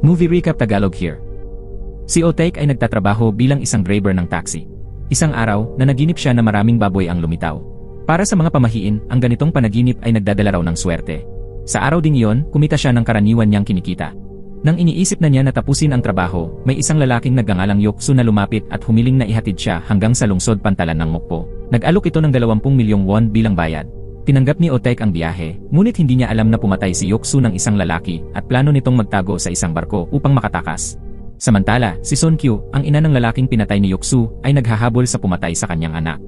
Movie Recap Tagalog here. Si Otaik ay nagtatrabaho bilang isang driver ng taxi. Isang araw, nanaginip siya na maraming baboy ang lumitaw. Para sa mga pamahiin, ang ganitong panaginip ay nagdadala raw ng swerte. Sa araw ding iyon, kumita siya ng karaniwan niyang kinikita. Nang iniisip na niya na tapusin ang trabaho, may isang lalaking nagngangalang Yoksu na lumapit at humiling na ihatid siya hanggang sa lungsod Pantalan ng Mokpo. Nag-alok ito ng 20 milyong won bilang bayad. Tinanggap ni Otaik ang biyahe, ngunit hindi niya alam na pumatay si Yoksu ng isang lalaki at plano nitong magtago sa isang barko upang makatakas. Samantala, si Son Kyu, ang ina ng lalaking pinatay ni Yoksu, ay naghahabol sa pumatay sa kanyang anak.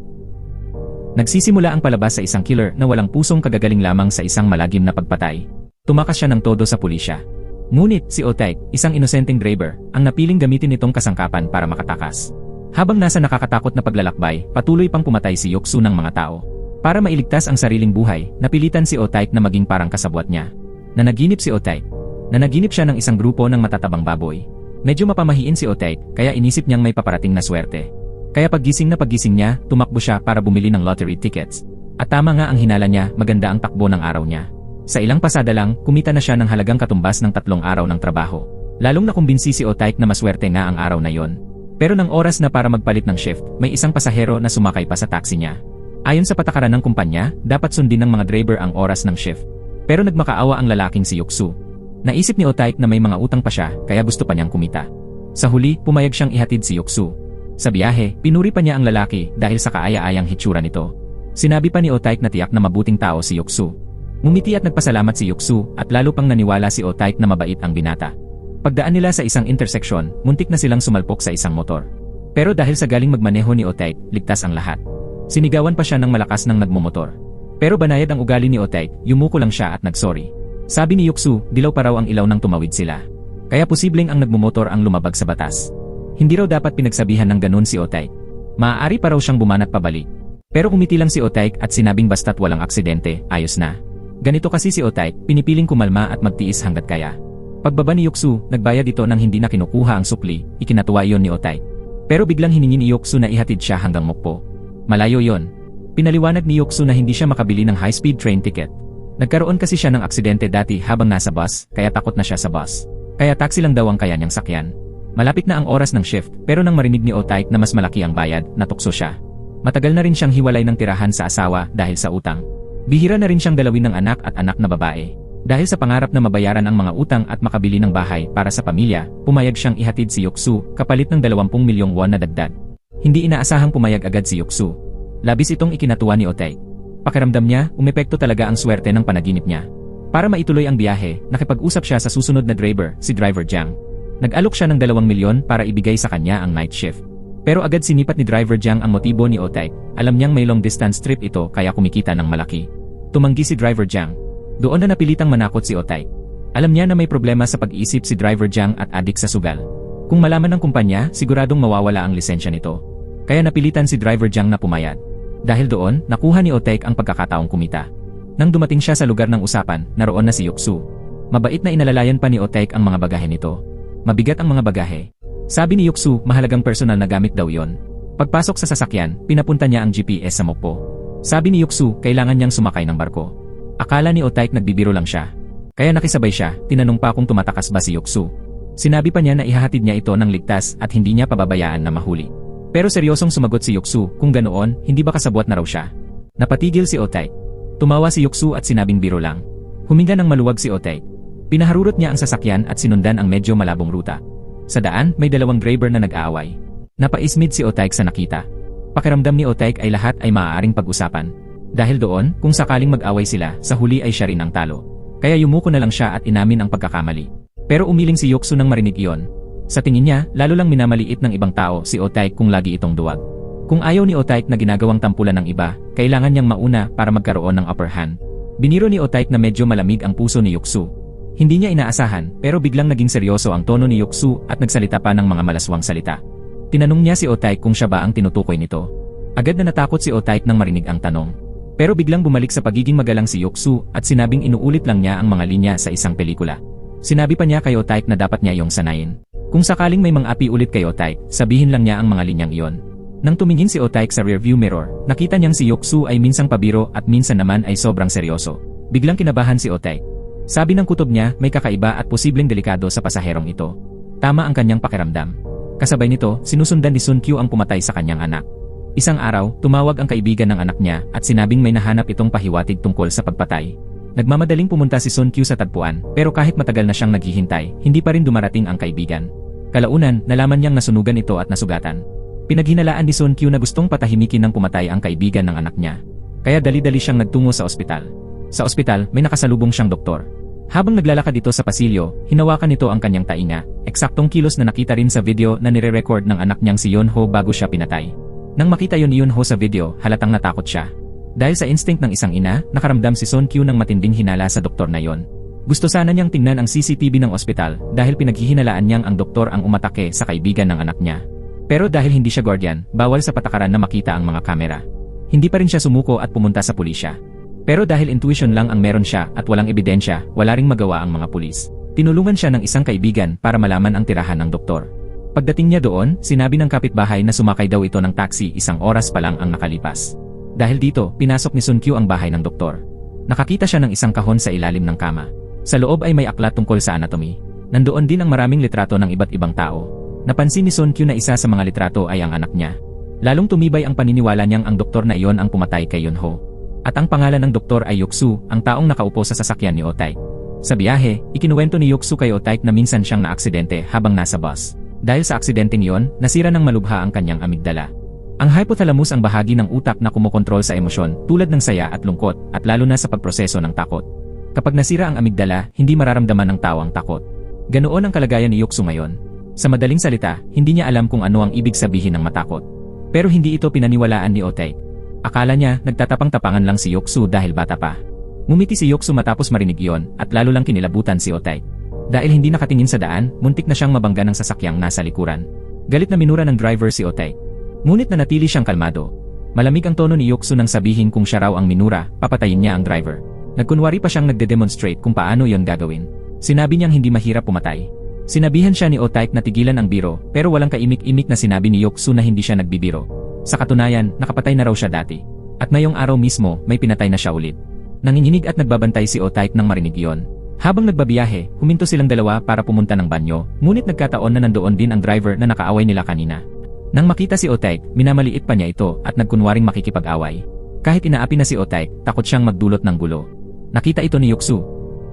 Nagsisimula ang palabas sa isang killer na walang pusong kagagaling lamang sa isang malagim na pagpatay. Tumakas siya ng todo sa pulisya. Ngunit si Otaik, isang inosenteng driver, ang napiling gamitin nitong kasangkapan para makatakas. Habang nasa nakakatakot na paglalakbay, patuloy pang pumatay si Yoksu ng mga tao. Para mailigtas ang sariling buhay, napilitan si Otaik na maging parang kasabwat niya. Nanaginip si Otaik. Nanaginip siya ng isang grupo ng matatabang baboy. Medyo mapamahiin si Otaik, kaya inisip niyang may paparating na swerte. Kaya paggising niya, tumakbo siya para bumili ng lottery tickets. At tama nga ang hinala niya, maganda ang takbo ng araw niya. Sa ilang pasada lang, kumita na siya ng halagang katumbas ng 3 araw ng trabaho. Lalong nakumbinsi si Otaik na maswerte nga ang araw na yon. Pero nang oras na para magpalit ng shift, may isang pasahero na sumakay pa sa taxi niya. Ayon sa patakaran ng kumpanya, dapat sundin ng mga driver ang oras ng shift. Pero nagmakaawa ang lalaking si Yoksu. Naisip ni Otaik na may mga utang pa siya, kaya gusto pa niyang kumita. Sa huli, pumayag siyang ihatid si Yoksu. Sa biyahe, pinuri pa niya ang lalaki dahil sa kaaya-ayang hitsura nito. Sinabi pa ni Otaik na tiyak na mabuting tao si Yoksu. Ngumiti at nagpasalamat si Yoksu at lalo pang naniwala si Otaik na mabait ang binata. Pagdaan nila sa isang intersection, muntik na silang sumalpok sa isang motor. Pero dahil sa galing magmaneho ni Otaik, ligtas ang lahat. Sinigawan pa siya ng malakas ng nagmumotor. Pero banayad ang ugali ni Otaik, yumuko lang siya at nagsorry. Sabi ni Yoksu, dilaw pa raw ang ilaw nang tumawid sila. Kaya posibleng ang nagmumotor ang lumabag sa batas. Hindi raw dapat pinagsabihan ng ganun si Otaik. Maaari pa raw siyang bumanat pabalik. Pero umiti lang si Otaik at sinabing basta't walang aksidente, ayos na. Ganito kasi si Otaik, pinipiling kumalma at magtiis hanggat kaya. Pagbaba ni Yoksu, nagbayad ito nang hindi na kinukuha ang supli, ikinatuwa iyon ni Otaik. Pero biglang hiningi ni Yoksu na ihatid siya hanggang Mokpo. Malayo yon. Pinaliwanag ni Yoksu na hindi siya makabili ng high-speed train ticket. Nagkaroon kasi siya ng aksidente dati habang nasa bus, kaya takot na siya sa bus. Kaya taxi lang daw ang kaya niyang sakyan. Malapit na ang oras ng shift, pero nang marinig ni Otaik na mas malaki ang bayad, natukso siya. Matagal na rin siyang hiwalay ng tirahan sa asawa dahil sa utang. Bihira na rin siyang dalawin ng anak at anak na babae. Dahil sa pangarap na mabayaran ang mga utang at makabili ng bahay para sa pamilya, pumayag siyang ihatid si Yoksu kapalit ng 20 milyong won na dagdag. Hindi inaasahang pumayag agad si Yoksu. Labis itong ikinatuwa ni Otaik. Pakiramdam niya, umepekto talaga ang swerte ng panaginip niya. Para maituloy ang biyahe, nakipag-usap siya sa susunod na driver, si Driver Jiang. Nag-alok siya ng 2 milyon para ibigay sa kanya ang night shift. Pero agad sinipat ni Driver Jiang ang motibo ni Otaik. Alam niyang may long distance trip ito kaya kumikita ng malaki. Tumanggi si Driver Jiang. Doon na napilitang manakot si Otaik. Alam niya na may problema sa pag-iisip si Driver Jiang at adik sa sugal. Kung malaman ng kumpanya, siguradong mawawala ang lisensya nito. Kaya napilitan si Driver Jiang na pumayag. Dahil doon, nakuha ni Otaik ang pagkakataong kumita. Nang dumating siya sa lugar ng usapan, naroon na si Yoksu. Mabait na inalalayan pa ni Otaik ang mga bagahe nito. Mabigat ang mga bagahe. Sabi ni Yoksu, mahalagang personal na gamit daw yon. Pagpasok sa sasakyan, pinapunta niya ang GPS sa Mokpo. Sabi ni Yoksu, kailangan niyang sumakay ng barko. Akala ni Otaik nagbibiro lang siya. Kaya nakisabay siya, tinanong pa kung tumatakas ba si Yoksu. Sinabi pa niya na ihahatid niya ito ng ligtas at hindi niya pababayaan na mahuli. Pero seryosong sumagot si Yoksu, kung ganoon, hindi ba kasabwat na raw siya? Napatigil si Otaik. Tumawa si Yoksu at sinabing biro lang. Huminga ng maluwag si Otaik. Pinaharurot niya ang sasakyan at sinundan ang medyo malabong ruta. Sa daan, may 2 driver na nag-aaway. Napaismid si Otaik sa nakita. Pakiramdam ni Otaik ay lahat ay maaaring pag-usapan. Dahil doon, kung sakaling mag-away sila, sa huli ay siya rin ang talo. Kaya yumuko na lang siya at inamin ang pagkakamali. Pero umiling si Yoksu nang marinig iyon. Sa tingin niya, lalo lang minamaliit ng ibang tao si Otaik kung lagi itong duwag. Kung ayaw ni Otaik na ginagawang tampulan ng iba, kailangan niyang mauna para magkaroon ng upper hand. Biniro ni Otaik na medyo malamig ang puso ni Yoksu. Hindi niya inaasahan, pero biglang naging seryoso ang tono ni Yoksu at nagsalita pa ng mga malaswang salita. Tinanong niya si Otaik kung siya ba ang tinutukoy nito. Agad na natakot si Otaik nang marinig ang tanong. Pero biglang bumalik sa pagiging magalang si Yoksu at sinabing inuulit lang niya ang mga linya sa isang pelikula. Sinabi pa niya kay Otaik na dapat niya iyong sanayin. Kung sakaling may mang-api ulit kay Otaik, sabihin lang niya ang mga linyang iyon. Nang tumingin si Otaik sa rearview mirror, nakita niyang si Yoksu ay minsang pabiro at minsan naman ay sobrang seryoso. Biglang kinabahan si Otaik. Sabi ng kutob niya, may kakaiba at posibleng delikado sa pasaherong ito. Tama ang kanyang pakiramdam. Kasabay nito, sinusundan ni Sun Q ang pumatay sa kanyang anak. Isang araw, tumawag ang kaibigan ng anak niya at sinabing may nahanap itong pahiwatig tungkol sa pagpatay. Nagmamadaling pumunta si Sun Q sa tagpuan, pero kahit matagal na siyang naghihintay, hindi pa rin dumarating ang kaibigan. Kalaunan, nalaman niyang nasunugan ito at nasugatan. Pinaghinalaan ni Sun Q na gustong patahimikin ng pumatay ang kaibigan ng anak niya. Kaya dali-dali siyang nagtungo sa ospital. Sa ospital, may nakasalubong siyang doktor. Habang naglalakad dito sa pasilyo, hinawakan nito ang kanyang tainga, eksaktong kilos na nakita rin sa video na nire-record ng anak niyang si Yonho bago siya pinatay. Nang makita yon ni Yonho sa video, halatang natakot siya. Dahil sa instinct ng isang ina, nakaramdam si Sun Q ng matinding hinala sa doktor na yon. Gusto sana niyang tingnan ang CCTV ng ospital dahil pinaghihinalaan niyang ang doktor ang umatake sa kaibigan ng anak niya. Pero dahil hindi siya guardian, bawal sa patakaran na makita ang mga kamera. Hindi pa rin siya sumuko at pumunta sa pulisya. Pero dahil intuition lang ang meron siya at walang ebidensya, wala ring magawa ang mga pulis. Tinulungan siya ng isang kaibigan para malaman ang tirahan ng doktor. Pagdating niya doon, sinabi ng kapitbahay na sumakay daw ito ng taxi 1 oras pa lang ang nakalipas. Dahil dito, pinasok ni Sun Q ang bahay ng doktor. Nakakita siya ng isang kahon sa ilalim ng kama. Sa loob ay may aklat tungkol sa anatomy. Nandoon din ang maraming litrato ng iba't ibang tao. Napansin ni Sun Q na isa sa mga litrato ay ang anak niya. Lalong tumibay ang paniniwala niyang ang doktor na iyon ang pumatay kay Yonho. At ang pangalan ng doktor ay Yoksu, ang taong nakaupo sa sasakyan ni Otaik. Sa biyahe, ikinuwento ni Yoksu kay Otaik na minsan siyang naaksidente habang nasa bus. Dahil sa aksidenteng iyon, nasira ng malubha ang kanyang amigdala. Ang hypothalamus ang bahagi ng utak na kumokontrol sa emosyon tulad ng saya at lungkot at lalo na sa pagproseso ng takot. Kapag nasira ang amigdala, hindi mararamdaman ng tao ang takot. Ganoon ang kalagayan ni Yoksu ngayon. Sa madaling salita, hindi niya alam kung ano ang ibig sabihin ng matakot. Pero hindi ito pinaniwalaan ni Otaik. Akala niya nagtatapang-tapangan lang si Yoksu dahil bata pa. Ngumiti si Yoksu matapos marinig iyon at lalo lang kinilabutan si Otaik. Dahil hindi nakatingin sa daan, muntik na siyang mabangga ng sasakyang nasa likuran. Galit na minura ng driver si Otaik. Ngunit nanatili siyang kalmado. Malamig ang tono ni Yoksu nang sabihin kung siya raw ang minura, papatayin niya ang driver. Nagkunwari pa siyang nagde-demonstrate kung paano yon gagawin. Sinabi niyang hindi mahirap pumatay. Sinabihan siya ni Otaik na tigilan ang biro pero walang kaimik-imik na sinabi ni Yoksu na hindi siya nagbibiro. Sa katunayan, nakapatay na raw siya dati. At ngayong araw mismo, may pinatay na siya ulit. Nanginginig at nagbabantay si Otaik nang marinig iyon. Habang nagbabiyahe, huminto silang dalawa para pumunta ng banyo, ngunit nagkataon na nandoon din ang driver na nakaaway nila kanina. Nang makita si Otaik, minamaliit pa niya ito at nagkunwaring makikipag-away. Kahit inaapi na si Otaik, takot siyang magdulot ng gulo. Nakita ito ni Yoksu.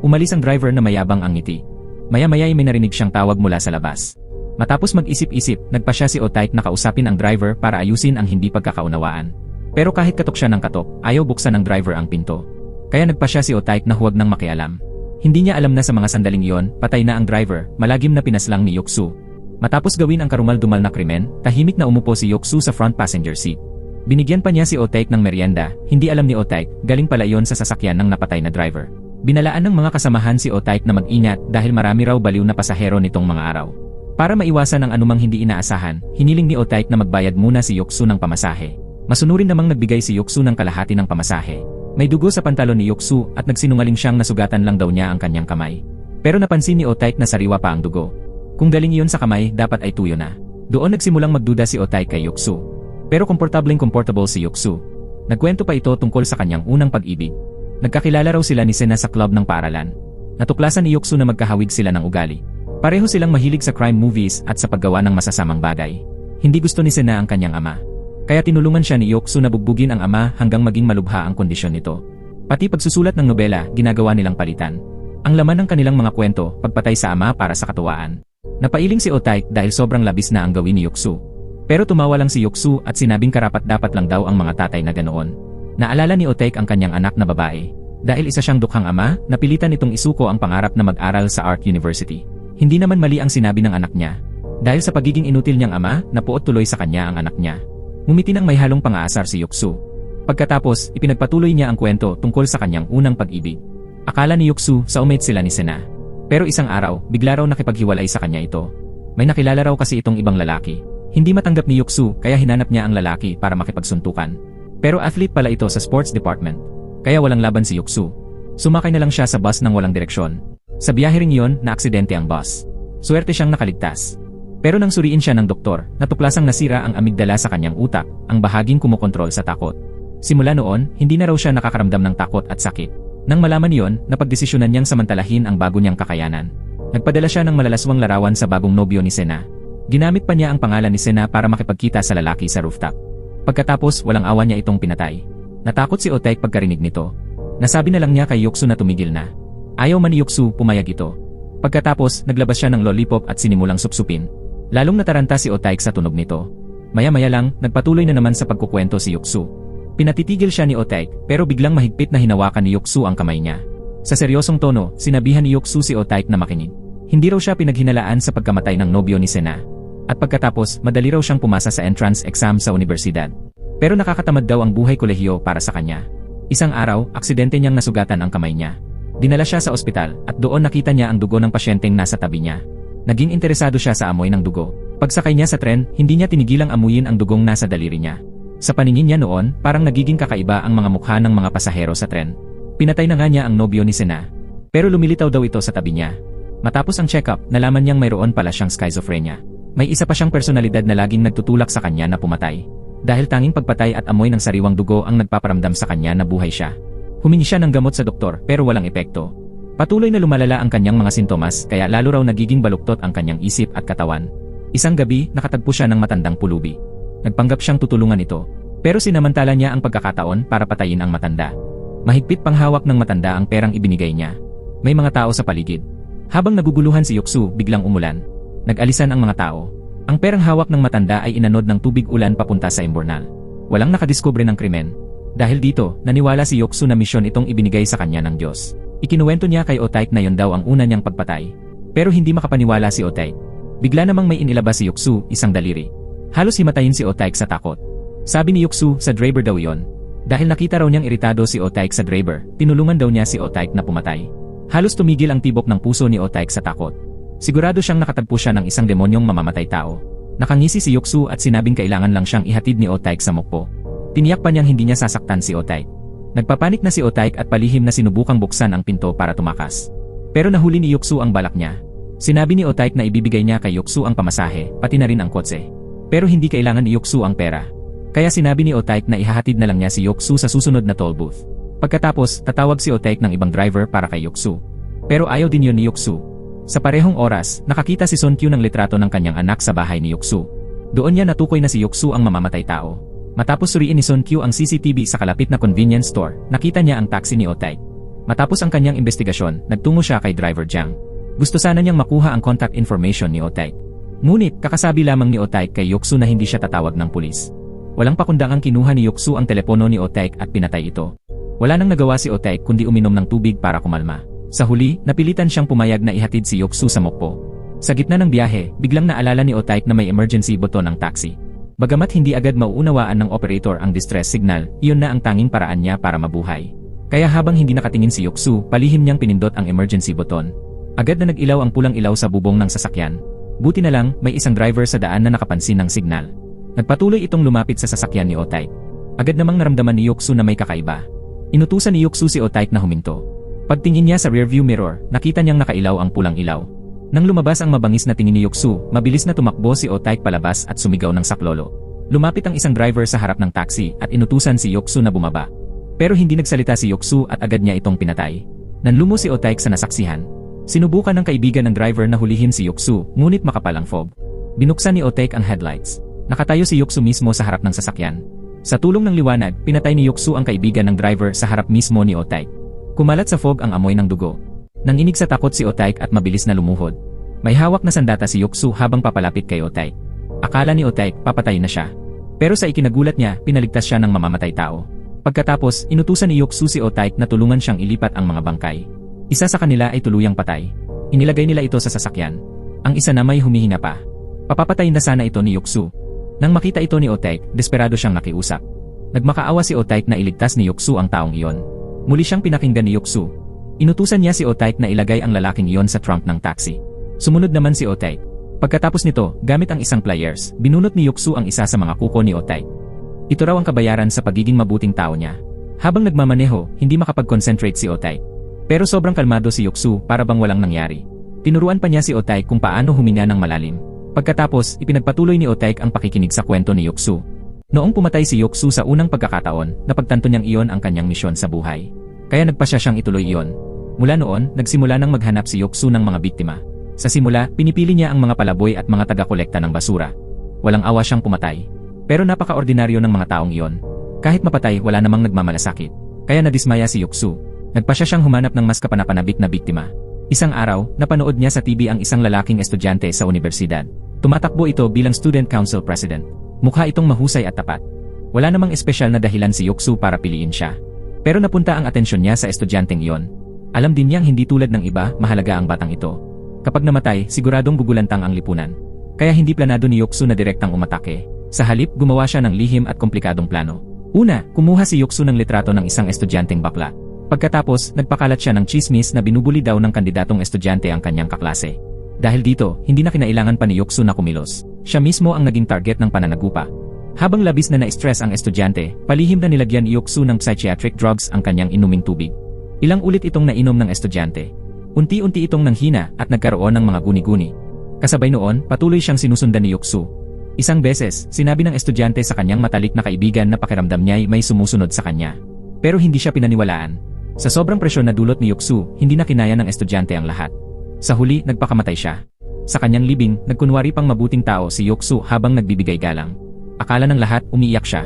Umalis ang driver na mayabang ang ngiti. Maya-maya'y may narinig siyang tawag mula sa labas. Matapos mag-isip-isip, nagpa siya si Otaik na kausapin ang driver para ayusin ang hindi pagkakaunawaan. Pero kahit katok siya ng katok, ayaw buksan ng driver ang pinto. Kaya nagpa siya si Otaik na huwag nang makialam. Hindi niya alam na sa mga sandaling iyon, patay na ang driver, malagim na pinaslang ni Yoksu. Matapos gawin ang karumal-dumal na krimen, tahimik na umupo si Yoksu sa front passenger seat. Binigyan pa niya si Otaik ng merienda, hindi alam ni Otaik, galing pala iyon sa sasakyan ng napatay na driver. Binalaan ng mga kasamahan si Otaik na mag-ingat dahil marami raw baliw na pasahero nitong mga araw. Para maiwasan ang anumang hindi inaasahan, hiniling ni Otaik na magbayad muna si Yoksu ng pamasahe. Masunurin namang nagbigay si Yoksu ng kalahati ng pamasahe. May dugo sa pantalon ni Yoksu at nagsinungaling siyang nasugatan lang daw niya ang kanyang kamay. Pero napansin ni Otaik na sariwa pa ang dugo. Kung galing iyon sa kamay, dapat ay tuyo na. Doon nagsimulang magduda si Otaik kay Yoksu. Pero komportable si Yoksu. Nagkwento pa ito tungkol sa kanyang unang pag-ibig. Nagkakilala raw sila ni Sena sa club ng paaralan. Natuklasan ni Yoksu na magkahawig sila ng ugali. Pareho silang mahilig sa crime movies at sa paggawa ng masasamang bagay. Hindi gusto ni Sena ang kanyang ama. Kaya tinulungan siya ni Yoksu na bugbugin ang ama hanggang maging malubha ang kondisyon nito. Pati pagsusulat ng nobela, ginagawa nilang palitan. Ang laman ng kanilang mga kwento, pagpatay sa ama para sa katuwaan. Napailing si Otaik dahil sobrang labis na ang gawin ni Yoksu. Pero tumawa lang si Yoksu at sinabing karapat-dapat lang daw ang mga tatay na ganoon. Naalala ni Otaik ang kanyang anak na babae. Dahil isa siyang dukhang ama, napilitan itong isuko ang pangarap na mag-aral sa Art University. Hindi naman mali ang sinabi ng anak niya. Dahil sa pagiging inutil niyang ama, napuot tuloy sa kanya ang anak niya. Ngumiti ng may halong pang-aasar si Yoksu. Pagkatapos, ipinagpatuloy niya ang kwento tungkol sa kanyang unang pag-ibig. Akala ni Yoksu, soulmate sila ni Sena. Pero isang araw, bigla raw nakipaghiwalay sa kanya ito. May nakilala raw kasi itong ibang lalaki. Hindi matanggap ni Yoksu kaya hinanap niya ang lalaki para makipagsuntukan. Pero athlete pala ito sa sports department. Kaya walang laban si Yoksu. Sumakay na lang siya sa bus ng walang direksyon. Sa biyahe ring iyon, na-aksidente ang bus. Swerte siyang nakaligtas. Pero nang suriin siya ng doktor, natuklasang nasira ang amigdala sa kanyang utak, ang bahaging kumokontrol sa takot. Simula noon, hindi na raw siya nakakaramdam ng takot at sakit. Nang malaman niyon, napagdesisyonan niyang samantalahin ang bago niyang kakayanan. Nagpadala siya ng malalaswang larawan sa bagong nobyo ni Sena. Ginamit pa niya ang pangalan ni Sena para makipagkita sa lalaki sa rooftop. Pagkatapos, walang awa niya itong pinatay. Natakot si Otaik pagkarinig nito. Nasabi na lang niya kay Yuksu na tumigil na. Ayaw man ni Yuksu, pumayag ito. Pagkatapos, naglabas siya ng lollipop at sinimulang supsupin. Lalong nataranta si Otaik sa tunog nito. Maya-maya lang, nagpatuloy na naman sa pagkukwento si Yuksu. Pinatitigil siya ni Otaik, pero biglang mahigpit na hinawakan ni Yuksu ang kamay niya. Sa seryosong tono, sinabihan ni Yuksu si Otaik na makinig. Hindi raw siya pinaghinalaan sa pagkamatay ng nobyo ni Sena. At pagkatapos, madali raw siyang pumasa sa entrance exam sa universidad. Pero nakakatamad daw ang buhay kolehiyo para sa kanya. Isang araw, aksidente niyang nasugatan ang kamay niya. Dinala siya sa ospital at doon nakita niya ang dugo ng pasyenteng nasa tabi niya. Naging interesado siya sa amoy ng dugo. Pagsakay niya sa tren, hindi niya tinigilang amuyin ang dugong nasa daliri niya. Sa paningin niya noon, parang nagiging kakaiba ang mga mukha ng mga pasahero sa tren. Pinatay na nga niya ang nobyo ni Sena. Pero lumilitaw daw ito sa tabi niya. Matapos ang check-up, nalaman niyang mayroon pala siyang schizophrenia. May isa pa siyang personalidad na laging nagtutulak sa kanya na pumatay. Dahil tanging pagpatay at amoy ng sariwang dugo ang nagpaparamdam sa kanya na buhay siya. Humingi siya ng gamot sa doktor pero walang epekto. Patuloy na lumalala ang kanyang mga sintomas kaya lalo raw nagiging baluktot ang kanyang isip at katawan. Isang gabi, nakatagpo siya ng matandang pulubi. Nagpanggap siyang tutulungan ito. Pero sinamantala niya ang pagkakataon para patayin ang matanda. Mahigpit pang hawak ng matanda ang perang ibinigay niya. May mga tao sa paligid. Habang naguguluhan si Yuksu, biglang umulan. Nag-alisan ang mga tao. Ang perang hawak ng matanda ay inanod ng tubig ulan papunta sa imburnal. Walang nakadiskubre ng krimen. Dahil dito, naniwala si Yuksu na misyon itong ibinigay sa kanya ng Diyos. Ikinuwento niya kay Otaik na yon daw ang una niyang pagpatay. Pero hindi makapaniwala si Otaik. Bigla namang may inilabas si Yuksu, isang daliri. Halos himatayin si Otaik sa takot. Sabi ni Yuksu, sa driver daw yon. Dahil nakita raw niyang iritado si Otaik sa driver, tinulungan daw niya si Otaik na pumatay. Halos tumigil ang tibok ng puso ni Otaik sa takot. Sigurado siyang nakatagpo siya ng isang demonyong mamamatay tao. Nakangisi si Yuksu at sinabing kailangan lang siyang ihatid ni Otaik sa mokpo. Tiniyak pa niyang hindi niya sasaktan si Otaik. Nagpapanik na si Otaik at palihim na sinubukang buksan ang pinto para tumakas. Pero nahuli ni Yuksu ang balak niya. Sinabi ni Otaik na ibibigay niya kay Yuksu ang pamasahe, pati na rin ang kotse. Pero hindi kailangan ni Yuksu ang pera. Kaya sinabi ni Otaik na ihahatid na lang niya si Yuksu sa susunod na toll booth. Pagkatapos, tatawag si Otaik ng ibang driver para kay Yuksu. Pero ayaw din yun ni Yuksu. Sa parehong oras, nakakita si Son Kyu ng litrato ng kanyang anak sa bahay ni Yuksu. Doon niya natukoy na si Yuksu ang mamamatay tao. Matapos suriin ni Son Kyu ang CCTV sa kalapit na convenience store, nakita niya ang taxi ni Otaik. Matapos ang kanyang investigasyon, nagtungo siya kay driver Jiang. Gusto sana niyang makuha ang contact information ni Otaik. Ngunit, kakasabi lamang ni Otaik kay Yuksu na hindi siya tatawag ng pulis. Walang pakundangang kinuha ni Yuksu ang telepono ni Otaik at pinatay ito. Wala nang nagawa si Otaik kundi uminom ng tubig para kumalma. Sa huli, napilitan siyang pumayag na ihatid si Yuksu sa mokpo. Sa gitna ng biyahe, biglang naalala ni Otaik na may emergency button ng taxi. Bagamat hindi agad mauunawaan ng operator ang distress signal, iyon na ang tanging paraan niya para mabuhay. Kaya habang hindi nakatingin si Yuksu, palihim niyang pinindot ang emergency button. Agad na nag-ilaw ang pulang ilaw sa bubong ng sasakyan. Buti na lang, may isang driver sa daan na nakapansin ng signal. Nagpatuloy itong lumapit sa sasakyan ni Otaik. Agad namang naramdaman ni Yuksu na may kakaiba. Inutusan ni Yuksu si Otaik na huminto. Pagtingin niya sa rearview mirror, nakita niyang nakailaw ang pulang ilaw. Nang lumabas ang mabangis na tingin ni Yuksu, mabilis na tumakbo si Otaik palabas at sumigaw ng saklolo. Lumapit ang isang driver sa harap ng taxi at inutusan si Yuksu na bumaba. Pero hindi nagsalita si Yuksu at agad niya itong pinatay. Nanlumo si Otaik sa nasaksihan. Sinubukan ng kaibigan ng driver na hulihin si Yuksu, ngunit makapal ang fog. Binuksan ni Otaik ang headlights. Nakatayo si Yuksu mismo sa harap ng sasakyan. Sa tulong ng liwanag, pinatay ni Yuksu ang kaibigan ng driver sa harap mismo ni Otaik. Kumalat sa fog ang amoy ng dugo. Nanginig sa takot si Otaik at mabilis na lumuhod. May hawak na sandata si Yuksu habang papalapit kay Otaik. Akala ni Otaik papatay na siya. Pero sa ikinagulat niya, pinaligtas siya ng mamamatay tao. Pagkatapos, inutusan ni Yuksu si Otaik na tulungan siyang ilipat ang mga bangkay. Isa sa kanila ay tuluyang patay. Inilagay nila ito sa sasakyan. Ang isa na may humihinga pa. Papapatayin na sana ito ni Yuksu. Nang makita ito ni Otaik, desperado siyang nakiusap. Nagmakaawa si Otaik na iligtas ni Yuksu ang taong iyon. Muli siyang pinakinggan ni Yuksu. Inutusan niya si Otaik na ilagay ang lalaking iyon sa trunk ng taxi. Sumunod naman si Otaik. Pagkatapos nito, gamit ang isang pliers, binunot ni Yuksu ang isa sa mga kuko ni Otaik. Ito raw ang kabayaran sa pagiging mabuting tao niya. Habang nagmamaneho, hindi makapag-concentrate si Otaik. Pero sobrang kalmado si Yuksu para bang walang nangyari. Tinuruan pa niya si Otaik kung paano huminga ng malalim. Pagkatapos, ipinagpatuloy ni Otaik ang pakikinig sa kwento ni Yuksu. Noong pumatay si Yuksu sa unang pagkakataon, napagtanto niyang iyon ang kanyang misyon sa buhay. Kaya nagpasya siyang ituloy iyon. Mula noon, nagsimula nang maghanap si Yoksu ng mga biktima. Sa simula, pinipili niya ang mga palaboy at mga taga-kolekta ng basura. Walang awa siyang pumatay. Pero napaka-ordinaryo ng mga taong iyon. Kahit mapatay, wala namang nagmamalasakit. Kaya nadismaya si Yoksu. Nagpasya siyang humanap ng mas kapanapanabik na biktima. Isang araw, napanood niya sa TV ang isang lalaking estudyante sa universidad. Tumatakbo ito bilang Student Council President. Mukha itong mahusay at tapat. Wala namang espesyal na dahilan si Yoksu para piliin siya. Pero napunta ang atensyon niya sa estudyanteng iyon. Alam din niyang hindi tulad ng iba, mahalaga ang batang ito. Kapag namatay, siguradong gugulantang ang lipunan. Kaya hindi planado ni Yoksu na direktang umatake. Sa halip, gumawa siya ng lihim at komplikadong plano. Una, kumuha si Yoksu ng litrato ng isang estudyanteng bakla. Pagkatapos, nagpakalat siya ng chismis na binubuli daw ng kandidatong estudyante ang kanyang kaklase. Dahil dito, hindi na kinailangan pa ni Yoksu na kumilos. Siya mismo ang naging target ng pananagupa. Habang labis na na-stress ang estudyante, palihim na nilagyan ni Yoksu ng psychiatric drugs ang kanyang inuming tubig. Ilang ulit itong nainom ng estudyante. Unti-unti itong nanghina at nagkaroon ng mga guni-guni. Kasabay noon, patuloy siyang sinusundan ni Yoksu. Isang beses, sinabi ng estudyante sa kanyang matalik na kaibigan na pakiramdam niya'y may sumusunod sa kanya. Pero hindi siya pinaniwalaan. Sa sobrang presyon na dulot ni Yoksu, hindi na kinaya ng estudyante ang lahat. Sa huli, nagpakamatay siya. Sa kanyang libing, nagkunwari pang mabuting tao si Yoksu habang nagbibigay galang. Akala ng lahat, umiiyak siya.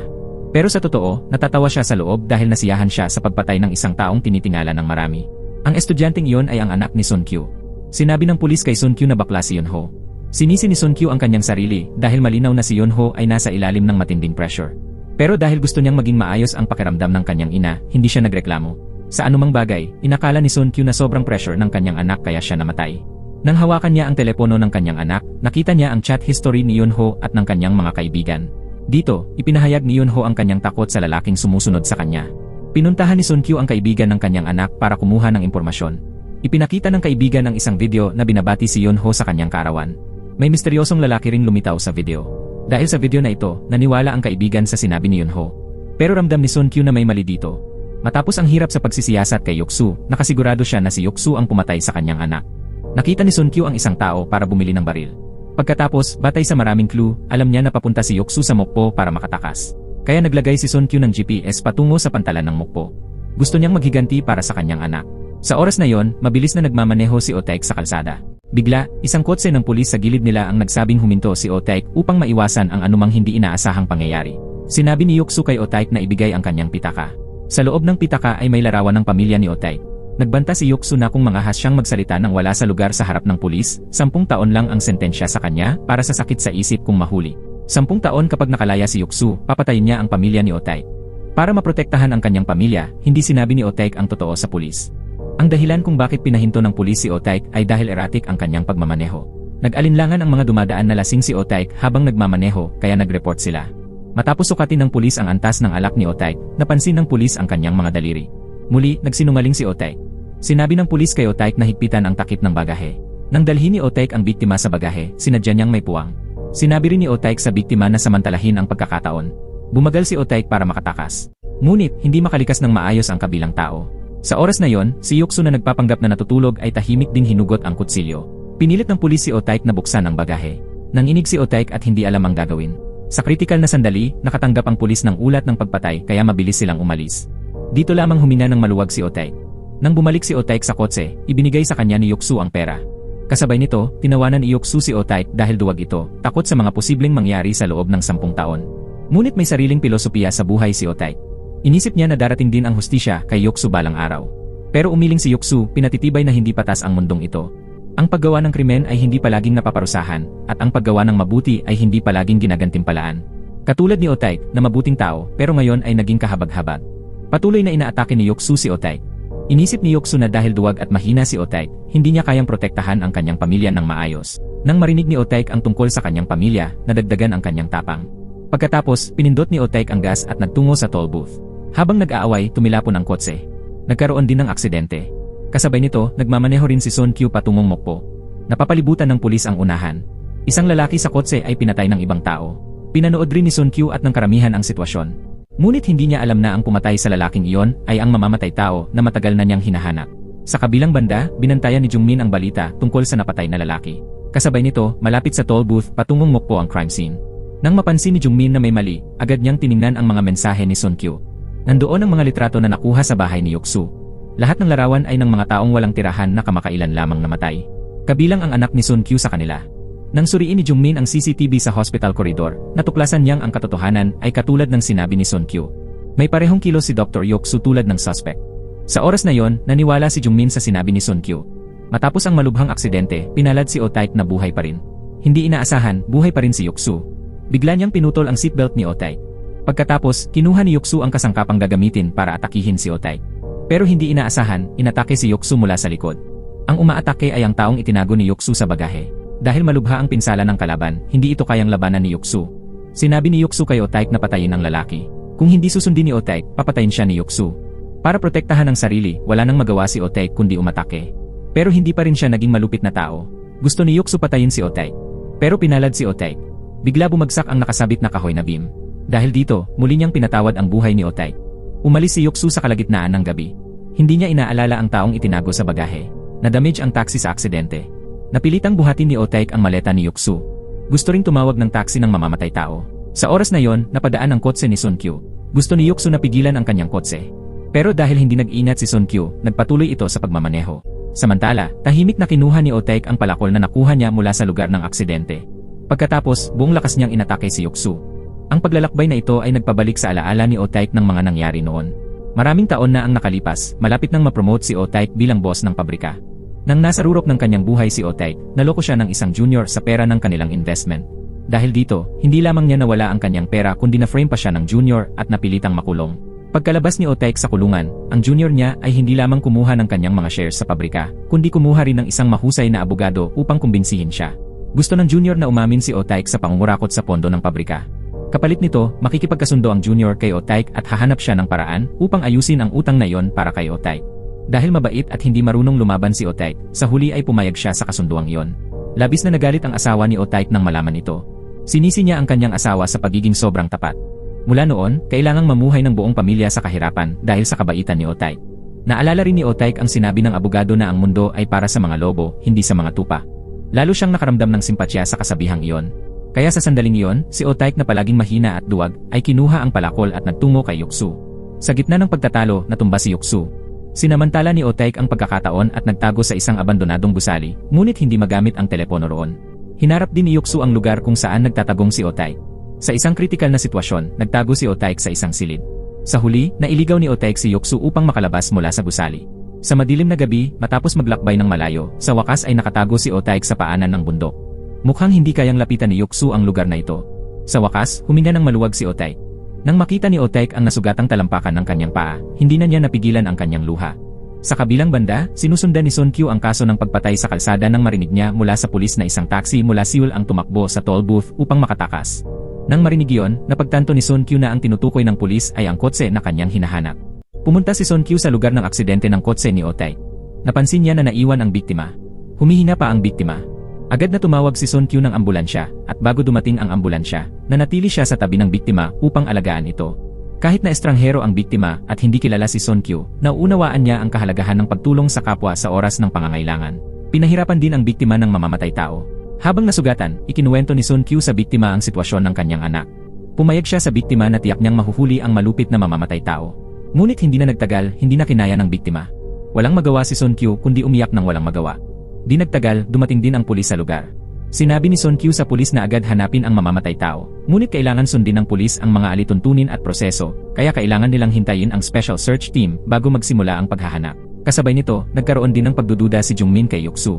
Pero sa totoo, natatawa siya sa loob dahil nasiyahan siya sa pagpatay ng isang taong tinitingala ng marami. Ang estudyanteng iyon ay ang anak ni Sun Kyu. Sinabi ng pulis kay Sun Kyu na bakla si Yunho. Sinisi ni Sun Kyu ang kanyang sarili dahil malinaw na si Yunho ay nasa ilalim ng matinding pressure. Pero dahil gusto niyang maging maayos ang pakiramdam ng kanyang ina, hindi siya nagreklamo. Sa anumang bagay, inakala ni Sun Kyu na sobrang pressure ng kanyang anak kaya siya namatay. Nang hawakan niya ang telepono ng kanyang anak, nakita niya ang chat history ni Yunho at ng kanyang mga kaibigan. Dito, ipinahayag ni Yunho ang kanyang takot sa lalaking sumusunod sa kanya. Pinuntahan ni Sun Kyu ang kaibigan ng kanyang anak para kumuha ng impormasyon. Ipinakita ng kaibigan ang isang video na binabati si Yunho sa kanyang kaarawan. May misteryosong lalaki ring lumitaw sa video. Dahil sa video na ito, naniwala ang kaibigan sa sinabi ni Yunho. Pero ramdam ni Sun Kyu na may mali dito. Matapos ang hirap sa pagsisiyasat kay Yoksu, nakasigurado siya na si Yoksu ang pumatay sa kanyang anak. Nakita ni Sun Kyu ang isang tao para bumili ng baril. Pagkatapos, batay sa maraming clue, alam niya na papunta si Yoksu sa Mokpo para makatakas. Kaya naglagay si Sun Kyu ng GPS patungo sa pantalan ng Mokpo. Gusto niyang maghiganti para sa kanyang anak. Sa oras na yon, mabilis na nagmamaneho si Otaek sa kalsada. Bigla, isang kotse ng pulis sa gilid nila ang nagsabing huminto si Otaek upang maiwasan ang anumang hindi inaasahang pangyayari. Sinabi ni Yoksu kay Otaek na ibigay ang kanyang pitaka. Sa loob ng pitaka ay may larawan ng pamilya ni Otaek. Nagbanta si Yoksu na kung mangahas siyang magsalita ng wala sa lugar sa harap ng pulis, 10 taon lang ang sentensya sa kanya para sa sakit sa isip kung mahuli. 10 taon kapag nakalaya si Yoksu, papatayin niya ang pamilya ni Otaek. Para maprotektahan ang kanyang pamilya, hindi sinabi ni Otaek ang totoo sa pulis. Ang dahilan kung bakit pinahinto ng pulis si Otaek ay dahil erratic ang kanyang pagmamaneho. Nag-alinlangan ang mga dumadaan na lasing si Otaek habang nagmamaneho kaya nag-report sila. Matapos sukatin ng pulis ang antas ng alak ni Otaek, napansin ng pulis ang kanyang mga daliri. Muli, nagsinungaling si Otaek. Sinabi ng pulis kay Otaek na higpitan ang takip ng bagahe. Nang dalhin ni Otaek ang biktima sa bagahe, sinadya niyang may puwang. Sinabi rin ni Otaek sa biktima na samantalahin ang pagkakataon. Bumagal si Otaek para makatakas. Ngunit, hindi makalikas ng maayos ang kabilang tao. Sa oras na yon, si Yoksu na nagpapanggap na natutulog ay tahimik ding hinugot ang kutsilyo. Pinilit ng pulis si Otaek na buksan ang bagahe. Nanginig si Otaek at hindi alam ang gagawin. Sa kritikal na sandali, nakatanggap ang pulis ng ulat ng pagpatay kaya mabilis silang umalis. Dito lamang humina ng maluwag si Otaek. Nang bumalik si Otaek sa kotse, ibinigay sa kanya ni Yoksu ang pera. Kasabay nito, tinawanan ni Yoksu si Otaek dahil duwag ito, takot sa mga posibleng mangyari sa loob ng 10 taon. Ngunit may sariling pilosopiya sa buhay si Otaek. Inisip niya na darating din ang hustisya kay Yoksu balang araw. Pero umiling si Yoksu, pinatitibay na hindi patas ang mundong ito. Ang paggawa ng krimen ay hindi palaging napaparusahan, at ang paggawa ng mabuti ay hindi palaging ginagantimpalaan. Katulad ni Otaek, na mabuting tao, pero ngayon ay naging kahabag-habag. Patuloy na inaatake ni Yoksu si Otaek. Inisip ni Yoksu na dahil duwag at mahina si Otaek, hindi niya kayang protektahan ang kanyang pamilya ng maayos. Nang marinig ni Otaek ang tungkol sa kanyang pamilya, nadagdagan ang kanyang tapang. Pagkatapos, pinindot ni Otaek ang gas at nagtungo sa toll booth. Habang nag-aaway, tumilapon ang kotse. Nagkaroon din ng aksidente. Kasabay nito, nagmamaneho rin si Sun Kyu patungong Mokpo. Napapalibutan ng pulis ang unahan. Isang lalaki sa kotse ay pinatay ng ibang tao. Pinanood rin ni Sun Kyu at ng karamihan ang sitwasyon. Ngunit hindi niya alam na ang pumatay sa lalaking iyon ay ang mamamatay tao na matagal na niyang hinahanap. Sa kabilang banda, binantayan ni Jungmin ang balita tungkol sa napatay na lalaki. Kasabay nito, malapit sa toll booth patungong Mokpo ang crime scene. Nang mapansin ni Jungmin na may mali, agad niyang tiningnan ang mga mensahe ni Sun Kyu. Nandoon ang mga litrato na nakuha sa bahay ni Yoksu. Lahat ng larawan ay ng mga taong walang tirahan na kamakailan lamang namatay. Kabilang ang anak ni Sun Kyu sa kanila. Nang suriin ni Jungmin ang CCTV sa hospital corridor, natuklasan niyang ang katotohanan ay katulad ng sinabi ni Sun Kyu. May parehong kilos si Dr. Yoksu tulad ng suspect. Sa oras na yon, naniwala si Jungmin sa sinabi ni Sun Kyu. Matapos ang malubhang aksidente, pinalad si Oh-taek na buhay pa rin. Hindi inaasahan, buhay pa rin si Yoksu. Bigla niyang pinutol ang seatbelt ni Oh-taek. Pagkatapos, kinuha ni Yoksu ang kasangkapang gagamitin para atakihin si Oh-taek. Pero hindi inaasahan, inatake si Yoksu mula sa likod. Ang umaatake ay ang taong itinago ni Yoksu sa bagahe. Dahil malubha ang pinsala ng kalaban, hindi ito kayang labanan ni Yoksu. Sinabi ni Yoksu kay Oh-taek na patayin ang lalaki. Kung hindi susundin ni Oh-taek, papatayin siya ni Yoksu. Para protektahan ang sarili, wala nang magawa si Oh-taek kundi umatake. Pero hindi pa rin siya naging malupit na tao. Gusto ni Yoksu patayin si Oh-taek. Pero pinalad si Oh-taek. Bigla bumagsak ang nakasabit na kahoy na beam. Dahil dito, muli niyang pinatawad ang buhay ni Oh-taek. Umalis si Yoksu sa kalagitnaan ng gabi. Hindi niya inaalala ang taong itinago sa bagahe. Na-damage ang taxi sa aksidente. Napilitang buhatin ni Oh-taek ang maleta ni Yoksu. Gusto ring tumawag ng taxi ng mamamatay tao. Sa oras na yon, napadaan ang kotse ni Sun Kyu. Gusto ni Yoksu na pigilan ang kanyang kotse. Pero dahil hindi nag-ingat si Sun Kyu, nagpatuloy ito sa pagmamaneho. Samantala, tahimik na kinuha ni Oh-taek ang palakol na nakuha niya mula sa lugar ng aksidente. Pagkatapos, buong lakas niyang inatake si Yoksu. Ang paglalakbay na ito ay nagpabalik sa alaala ni Oh-taek ng mga nangyari noon. Maraming taon na ang nakalipas, malapit nang ma-promote si Oh-taek bilang boss ng pabrika. Nang nasa rurok ng kanyang buhay si Oh-taek, naloko siya ng isang junior sa pera ng kanilang investment. Dahil dito, hindi lamang niya nawala ang kanyang pera kundi na-frame pa siya ng junior at napilitang makulong. Pagkalabas ni Oh-taek sa kulungan, ang junior niya ay hindi lamang kumuha ng kanyang mga shares sa pabrika, kundi kumuha rin ng isang mahusay na abogado upang kumbinsihin siya. Gusto ng junior na umamin si Oh-taek sa pangungurakot sa pondo ng pabrika. Kapalit nito, makikipagkasundo ang junior kay Oh-taek at hahanap siya ng paraan upang ayusin ang utang na iyon para kay Oh-taek. Dahil mabait at hindi marunong lumaban si Oh-taek, sa huli ay pumayag siya sa kasunduang iyon. Labis na nagalit ang asawa ni Oh-taek nang malaman ito. Sinisi niya ang kanyang asawa sa pagiging sobrang tapat. Mula noon, kailangang mamuhay ng buong pamilya sa kahirapan dahil sa kabaitan ni Oh-taek. Naalala rin ni Oh-taek ang sinabi ng abogado na ang mundo ay para sa mga lobo, hindi sa mga tupa. Lalo siyang nakaramdam ng simpatya sa kasabihang iyon. Kaya sa sandaling iyon, si Oh-taek na palaging mahina at duwag, ay kinuha ang palakol at nagtungo kay Yoksu. Sa gitna ng pagtatalo, natumba si Yoksu. Sinamantala ni Oh-taek ang pagkakataon at nagtago sa isang abandonadong gusali, ngunit hindi magamit ang telepono roon. Hinarap din ni Yoksu ang lugar kung saan nagtatagong si Oh-taek. Sa isang kritikal na sitwasyon, nagtago si Oh-taek sa isang silid. Sa huli, nailigaw ni Oh-taek si Yoksu upang makalabas mula sa gusali. Sa madilim na gabi, matapos maglakbay ng malayo, sa wakas ay nakatago si Oh-taek sa paanan ng bundok. Mukhang hindi kayang lapitan ni Yoksu ang lugar na ito. Sa wakas, huminga ng maluwag si Oh-taek. Nang makita ni Oh-taek ang nasugatang talampakan ng kanyang paa, hindi na niya napigilan ang kanyang luha. Sa kabilang banda, sinusundan ni Sun Kyu ang kaso ng pagpatay sa kalsada nang marinig niya mula sa pulis na isang taxi mula Seoul ang tumakbo sa toll booth upang makatakas. Nang marinig iyon, napagtanto ni Sun Kyu na ang tinutukoy ng pulis ay ang kotse na kanyang hinahanap. Pumunta si Sun Kyu sa lugar ng aksidente ng kotse ni Oh-taek. Napansin niya na naiwan ang biktima. Humihina pa ang biktima. Agad na tumawag si Sun Kyu ng ambulansya, at bago dumating ang ambulansya, nanatili siya sa tabi ng biktima upang alagaan ito. Kahit na estranghero ang biktima at hindi kilala si Sun Kyu, nauunawaan niya ang kahalagahan ng pagtulong sa kapwa sa oras ng pangangailangan. Pinahirapan din ang biktima ng mamamatay tao. Habang nasugatan, ikinuwento ni Sun Kyu sa biktima ang sitwasyon ng kanyang anak. Pumayag siya sa biktima na tiyak niyang mahuhuli ang malupit na mamamatay tao. Ngunit hindi na nagtagal, hindi na kinaya ng biktima. Walang magawa si Sun Kyu kundi umiyak ng walang magawa. Di nagtagal, dumating din ang pulis sa lugar. Sinabi ni Sun Kyu sa pulis na agad hanapin ang mamamatay tao, ngunit kailangan sundin ng pulis ang mga alituntunin at proseso, kaya kailangan nilang hintayin ang special search team bago magsimula ang paghahanap. Kasabay nito, nagkaroon din ng pagdududa si Jungmin kay Yoksu.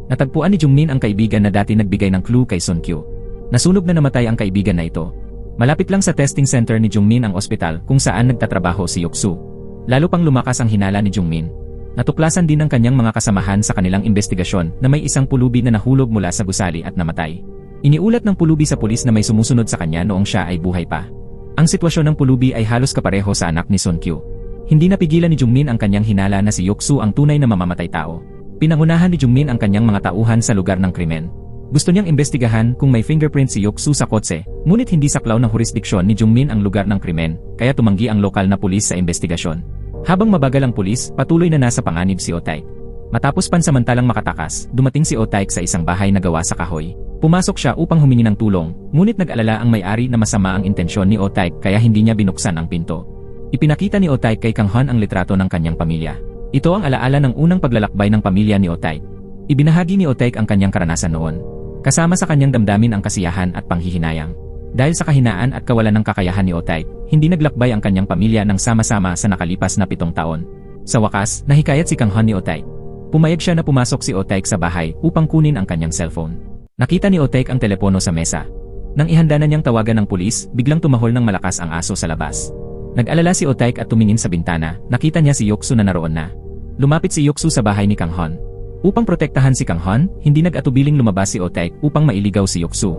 Natagpuan ni Jungmin ang kaibigan na dati nagbigay ng clue kay Sun Kyu. Nasunog na namatay ang kaibigan na ito. Malapit lang sa testing center ni Jungmin ang ospital kung saan nagtatrabaho si Yoksu. Lalo pang lumakas ang hinala ni Jungmin. Natuklasan din ng kanyang mga kasamahan sa kanilang investigasyon na may isang pulubi na nahulog mula sa gusali at namatay. Iniulat ng pulubi sa pulis na may sumusunod sa kanya noong siya ay buhay pa. Ang sitwasyon ng pulubi ay halos kapareho sa anak ni Sun Kyu. Hindi napigilan ni Jungmin ang kanyang hinala na si Yoksu ang tunay na mamamatay tao. Pinangunahan ni Jungmin ang kanyang mga tauhan sa lugar ng krimen. Gusto niyang imbestigahan kung may fingerprint si Yoksu sa kotse, ngunit hindi saklaw ng jurisdiksyon ni Jungmin ang lugar ng krimen, kaya tumanggi ang lokal na pulis sa investigasyon. Habang mabagal ang pulis, patuloy na nasa panganib si Oh-taek. Matapos pansamantalang makatakas, dumating si Oh-taek sa isang bahay na gawa sa kahoy. Pumasok siya upang humingi ng tulong, ngunit nag-alala ang may-ari na masama ang intensyon ni Oh-taek kaya hindi niya binuksan ang pinto. Ipinakita ni Oh-taek kay Kang Han ang litrato ng kanyang pamilya. Ito ang alaala ng unang paglalakbay ng pamilya ni Otaik. Ibinahagi ni Otaik ang kanyang karanasan noon. Kasama sa kanyang damdamin ang kasiyahan at panghihinayang. Dahil sa kahinaan at kawalan ng kakayahan ni Otaik, hindi naglakbay ang kanyang pamilya ng sama-sama sa nakalipas na 7 taon. Sa wakas, nahikayat si Kang Han ni Otaik. Pumayag siya na pumasok si Otaik sa bahay upang kunin ang kanyang cellphone. Nakita ni Otaik ang telepono sa mesa. Nang ihanda na niyang tawagan ng pulis, biglang tumahol ng malakas ang aso sa labas. Nag-alala si Otaik at tumingin sa bintana, nakita niya si Yoksu na naroon na. Lumapit si Yoksu sa bahay ni Kang Han. Upang protektahan si Kang Han, hindi nag-atubiling lumabas si Otaik upang mailigaw si Yoksu.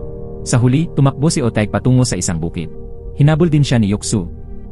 Sa huli, tumakbo si Otaik patungo sa isang bukid. Hinabol din siya ni Yoksu.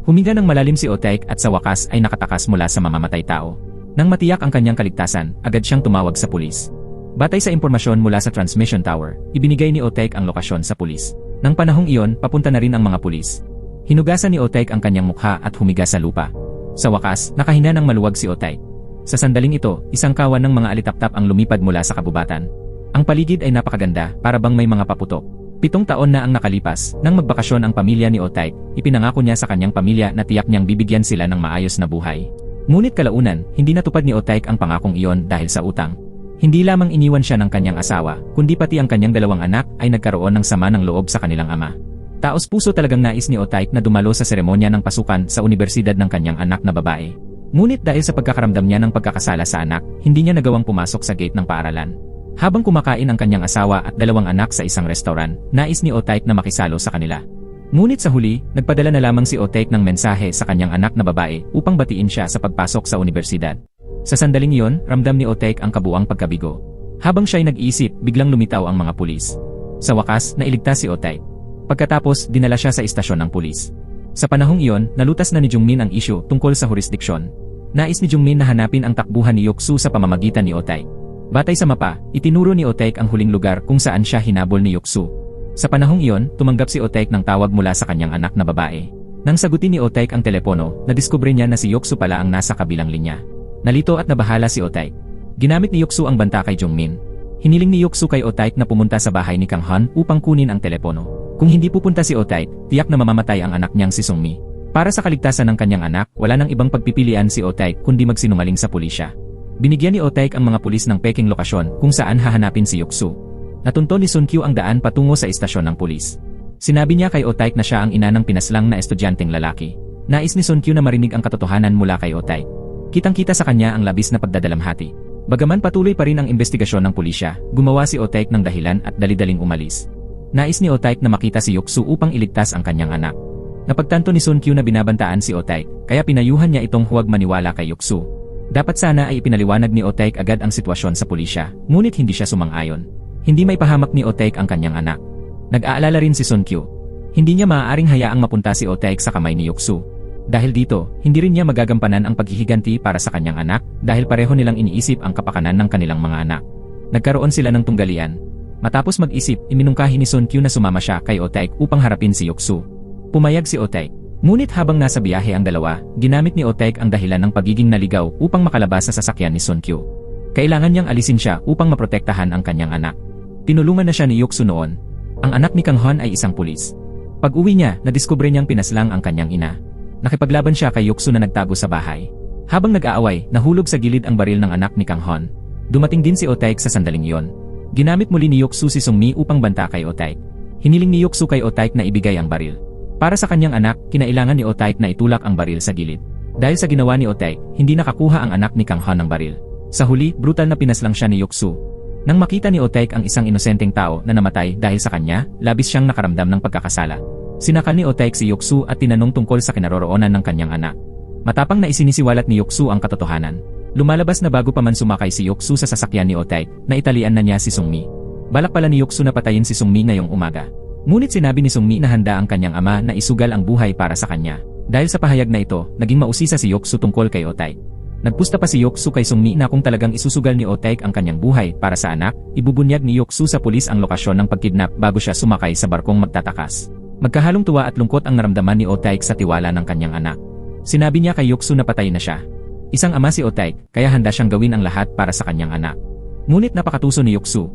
Huminga ng malalim si Otaik at sa wakas ay nakatakas mula sa mamamatay tao. Nang matiyak ang kanyang kaligtasan, agad siyang tumawag sa pulis. Batay sa impormasyon mula sa transmission tower, ibinigay ni Otaik ang lokasyon sa pulis. Nang panahong iyon, papunta na rin ang mga pulis. Hinugasan ni Otaik ang kanyang mukha at humiga sa lupa. Sa wakas, nakahina ng maluwag si Otaik. Sa sandaling ito, isang kawan ng mga alitaptap ang lumipad mula sa kabubatan. Ang paligid ay napakaganda, para bang may mga paputok. 7 taon na ang nakalipas, nang magbakasyon ang pamilya ni Otaik, ipinangako niya sa kanyang pamilya na tiyak niyang bibigyan sila ng maayos na buhay. Ngunit kalaunan, hindi natupad ni Otaik ang pangakong iyon dahil sa utang. Hindi lamang iniwan siya ng kanyang asawa, kundi pati ang kanyang 2 anak ay nagkaroon ng sama ng loob sa kanilang ama. Taos puso talagang nais ni Otaik na dumalo sa seremonya ng pasukan sa universidad ng kanyang anak na babae. Ngunit dahil sa pagkakaramdam niya ng pagkakasala sa anak, hindi niya nagawang pumasok sa gate ng paaralan. Habang kumakain ang kanyang asawa at 2 anak sa isang restaurant, nais ni Otaik na makisalo sa kanila. Ngunit sa huli, nagpadala na lamang si Otaik ng mensahe sa kanyang anak na babae upang batiin siya sa pagpasok sa universidad. Sa sandaling iyon, ramdam ni Otaik ang kabuang pagkabigo. Habang siya'y nag-iisip, biglang lumitaw ang mga pulis. Sa wakas, nailigtas si Otaik. Pagkatapos, dinala siya sa istasyon ng pulis. Sa panahong iyon, nalutas na ni Jungmin ang isyu tungkol sa jurisdiksyon. Nais ni Jungmin na hanapin ang takbuhan ni Yoksu sa pamamagitan ni Otaik. Batay sa mapa, itinuro ni Otaik ang huling lugar kung saan siya hinabol ni Yoksu. Sa panahong iyon, tumanggap si Otaik ng tawag mula sa kanyang anak na babae. Nang sagutin ni Otaik ang telepono, nadiskubre niya na si Yoksu pala ang nasa kabilang linya. Nalito at nabahala si Otaik. Ginamit ni Yoksu ang banta kay Jungmin. Hiniling ni Yoksu kay Otaik na pumunta sa bahay ni Kang Han upang kunin ang telepono. Kung hindi pupunta si Otaik, tiyak na mamamatay ang anak niyang si Sungmi. Para sa kaligtasan ng kanyang anak, wala nang ibang pagpipilian si Otaik kundi magsinungaling sa pulisya. Binigyan ni Otaik ang mga pulis ng peking lokasyon kung saan hahanapin si Yoksu. Natunto ni Sun Kyu ang daan patungo sa istasyon ng pulis. Sinabi niya kay Otaik na siya ang ina ng pinaslang na estudyanteng lalaki. Nais ni Sun Kyu na marinig ang katotohanan mula kay Otaik. Kitang-kita sa kanya ang labis na pagdadalamhati. Bagaman patuloy pa rin ang investigasyon ng pulisya, gumawa si Otaik ng dahilan at dali-daling umalis. Nais ni Otaik na makita si Yoksu upang iligtas ang kanyang anak. Napagtanto ni Sun Kyu na binabantaan si Otaik, kaya pinayuhan niya itong huwag maniwala kay Yoksu. Dapat sana ay ipinaliwanag ni Otaik agad ang sitwasyon sa pulisya, ngunit hindi siya sumang-ayon. Hindi may pahamak ni Otaik ang kanyang anak. Nag-aalala rin si Sun Kyu. Hindi niya maaaring hayaang mapunta si Otaik sa kamay ni Yoksu. Dahil dito, hindi rin niya magagampanan ang paghihiganti para sa kanyang anak dahil pareho nilang iniisip ang kapakanan ng kanilang mga anak. Nagkaroon sila ng tunggalian. Matapos mag-isip, iminungkahi ni Sun Kyu na sumama siya kay Otaik upang harapin si Yoksu. Pumayag si Otaik. Ngunit habang nasa biyahe ang dalawa, ginamit ni Otaik ang dahilan ng pagiging naligaw upang makalabas sa sasakyan ni Sun Kyu. Kailangan niyang alisin siya upang maprotektahan ang kanyang anak. Tinulungan na siya ni Yoksu noon. Ang anak ni Kang Han ay isang pulis. Pag-uwi niya, nadiskubre niyang pinaslang ang kanyang ina. Nakipaglaban siya kay Yoksu na nagtago sa bahay. Habang nag-aaway, nahulog sa gilid ang baril ng anak ni Kang Han. Dumating din si Otaik sa sandaling iyon. Ginamit muli ni Yoksu si Sungmi upang banta kay Otaik. Hiniling ni Yoksu kay Otaik na ibigay ang baril. Para sa kanyang anak, kinailangan ni Otaik na itulak ang baril sa gilid. Dahil sa ginawa ni Otaik, hindi nakakuha ang anak ni Kang Han ng baril. Sa huli, brutal na pinaslang siya ni Yoksu. Nang makita ni Otaik ang isang inosenteng tao na namatay dahil sa kanya, labis siyang nakaramdam ng pagkakasala. Sinakal ni Otaik si Yoksu at tinanong tungkol sa kinaroroonan ng kanyang anak. Matapang na isinisiwalat ni Yoksu ang katotohanan. Lumalabas na bago pa man sumakay si Yoksu sa sasakyan ni Otaik, na italian na niya si Sungmi. Balak pala ni Yoksu na patayin si Sungmi ngayong umaga. Ngunit sinabi ni Sungmi na handa ang kanyang ama na isugal ang buhay para sa kanya. Dahil sa pahayag na ito, naging mausisa si Yoksu tungkol kay Otaik. Nagpusta pa si Yoksu kay Sungmi na kung talagang isusugal ni Otaik ang kanyang buhay para sa anak, ibubunyag ni Yoksu sa pulis ang lokasyon ng pagkidnap bago siya sumakay sa barkong magtatakas. Magkahalong tuwa at lungkot ang naramdaman ni Otaik sa tiwala ng kanyang anak. Sinabi niya kay Yoksu na patay na siya. Isang ama si Otaik, kaya handa siyang gawin ang lahat para sa kanyang anak. Ngunit napakatuso ni Yoksu.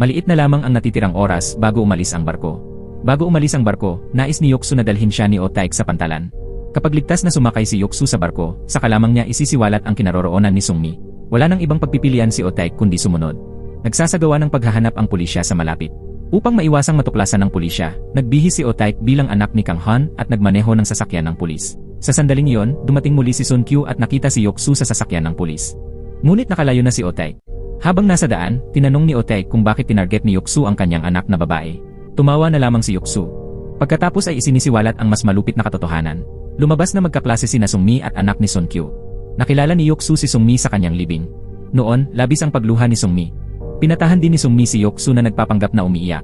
Maliit na lamang ang natitirang oras bago umalis ang barko. Bago umalis ang barko, nais ni Yoksu na dalhin siya ni Otaik sa pantalan. Kapag ligtas na sumakay si Yoksu sa barko, saka lamang niya isisiwalat ang kinaroroonan ni Sungmi. Wala nang ibang pagpipilian si Otaik kundi sumunod. Nagsasagawa ng paghahanap ang pulisya sa malapit. Upang maiwasang matuklasan ng pulisya, nagbihis si Otaik bilang anak ni Kang Han at nagmaneho ng sasakyan ng pulis. Sa sandaling iyon, dumating muli si Sun Kyu at nakita si Yoksu sa sasakyan ng pulis. Ngunit nakalayo na si Otaik. Habang nasa daan, tinanong ni Otaik kung bakit tinarget ni Yoksu ang kanyang anak na babae. Tumawa na lamang si Yoksu. Pagkatapos ay isinisiwalat ang mas malupit na katotohanan. Lumabas na magkaklase sina Sungmi at anak ni Sun Kyu. Nakilala ni Yoksu si Sungmi sa kanyang libing. Noon, labis ang pagluha ni Sungmi. Pinatahan din ni Sungmi si Yoksu na nagpapanggap na umiiyak.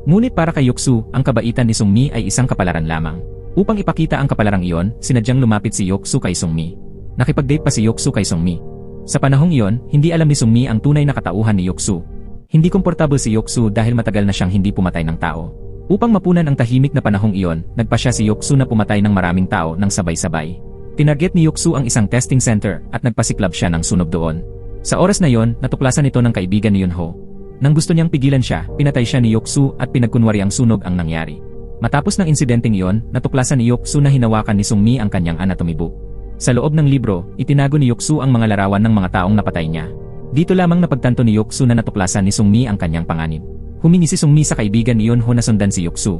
Ngunit para kay Yoksu, ang kabaitan ni Sungmi ay isang kapalaran lamang. Upang ipakita ang kapalarang iyon, sinadyang lumapit si Yoksu kay Sungmi. Nakipag-date pa si Yoksu kay Sungmi. Sa panahong iyon, hindi alam ni Sungmi ang tunay na katauhan ni Yoksu. Hindi komportable si Yoksu dahil matagal na siyang hindi pumatay ng tao. Upang mapunan ang tahimik na panahong iyon, nagpasya si Yoksu na pumatay ng maraming tao ng sabay-sabay. Tinarget ni Yoksu ang isang testing center at nagpasiklab siya ng sunog doon. Sa oras na iyon, natuklasan ito ng kaibigan ni Yunho. Nang gusto niyang pigilan siya, pinatay siya ni Yoksu at pinagkunwari ang sunog ang nangyari. Matapos ng insidenteng iyon, natuklasan ni Yoksu na hinawakan ni Sungmi ang kanyang anatomy book. Sa loob ng libro, itinago ni Yoksu ang mga larawan ng mga taong napatay niya. Dito lamang napagtanto ni Yoksu na natuklasan ni Sungmi ang kanyang panganib. Humingi si Sungmi sa kaibigan ni Yunho na sundan si Yoksu.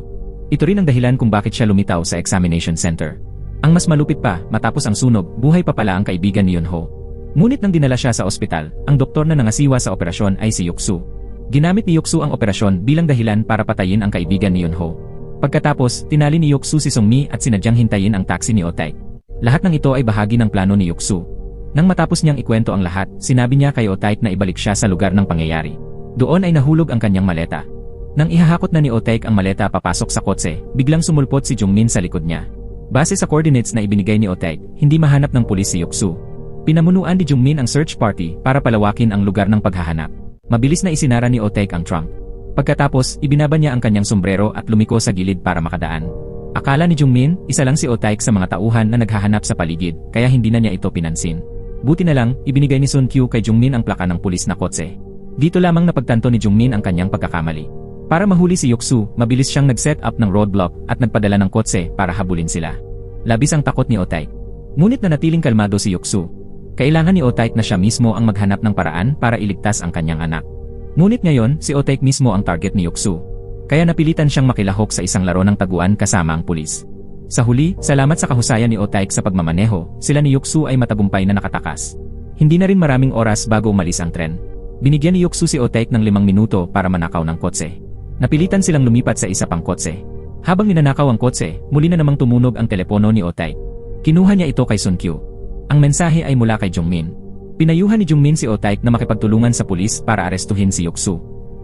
Ito rin ang dahilan kung bakit siya lumitaw sa examination center. Ang mas malupit pa, matapos ang sunog, buhay pa pala ang kaibigan ni Yunho. Ngunit nang dinala siya sa ospital, ang doktor na nangasiwa sa operasyon ay si Yoksu. Ginamit ni Yoksu ang operasyon bilang dahilan para patayin ang kaibigan ni Yunho. Pagkatapos, tinali ni Yoksu si Sungmi at sinadyang hintayin ang taxi ni Otaik. Lahat ng ito ay bahagi ng plano ni Yoksu. Nang matapos niyang ikwento ang lahat, sinabi niya kay Otaik na ibalik siya sa lugar ng pangyayari. Doon ay nahulog ang kanyang maleta. Nang ihahakot na ni Otaik ang maleta papasok sa kotse, biglang sumulpot si Jungmin sa likod niya. Base sa coordinates na ibinigay ni Otaik, hindi mahanap ng pulis si Yoksu. Pinamunuan ni Jungmin ang search party para palawakin ang lugar ng paghahanap. Mabilis na isinara ni Otaik ang trunk. Pagkatapos, ibinaba niya ang kanyang sombrero at lumiko sa gilid para makadaan. Akala ni Jungmin, isa lang si Otaik sa mga tauhan na naghahanap sa paligid, kaya hindi na niya ito pinansin. Buti na lang, ibinigay ni Sun Kyu kay Jungmin ang plaka ng pulis na kotse. Dito lamang napagtanto ni Jungmin ang kanyang pagkakamali. Para mahuli si Yoksu, mabilis siyang nag-set up ng roadblock at nagpadala ng kotse para habulin sila. Labis ang takot ni Otaik. Ngunit nanatiling kalmado si Yoksu. Kailangan ni Otaik na siya mismo ang maghanap ng paraan para iligtas ang kanyang anak. Ngunit ngayon, si Otaik mismo ang target ni Yoksu. Kaya napilitan siyang makilahok sa isang laro ng taguan kasama ang pulis. Sa huli, salamat sa kahusayan ni Otaik sa pagmamaneho, sila ni Yoksu ay matagumpay na nakatakas. Hindi na rin maraming oras bago umalis ang tren. Binigyan ni Yoksu si Otaik ng 5 minuto para manakaw ng kotse. Napilitan silang lumipat sa isa pang kotse. Habang ninanakaw ang kotse, muli na namang tumunog ang telepono ni Otaik. Kinuha niya ito kay Sun Kyu. Ang mensahe ay mula kay Jungmin. Pinayuhan ni Jungmin si Otaik na makipagtulungan sa pulis para arestuhin si Yoksu.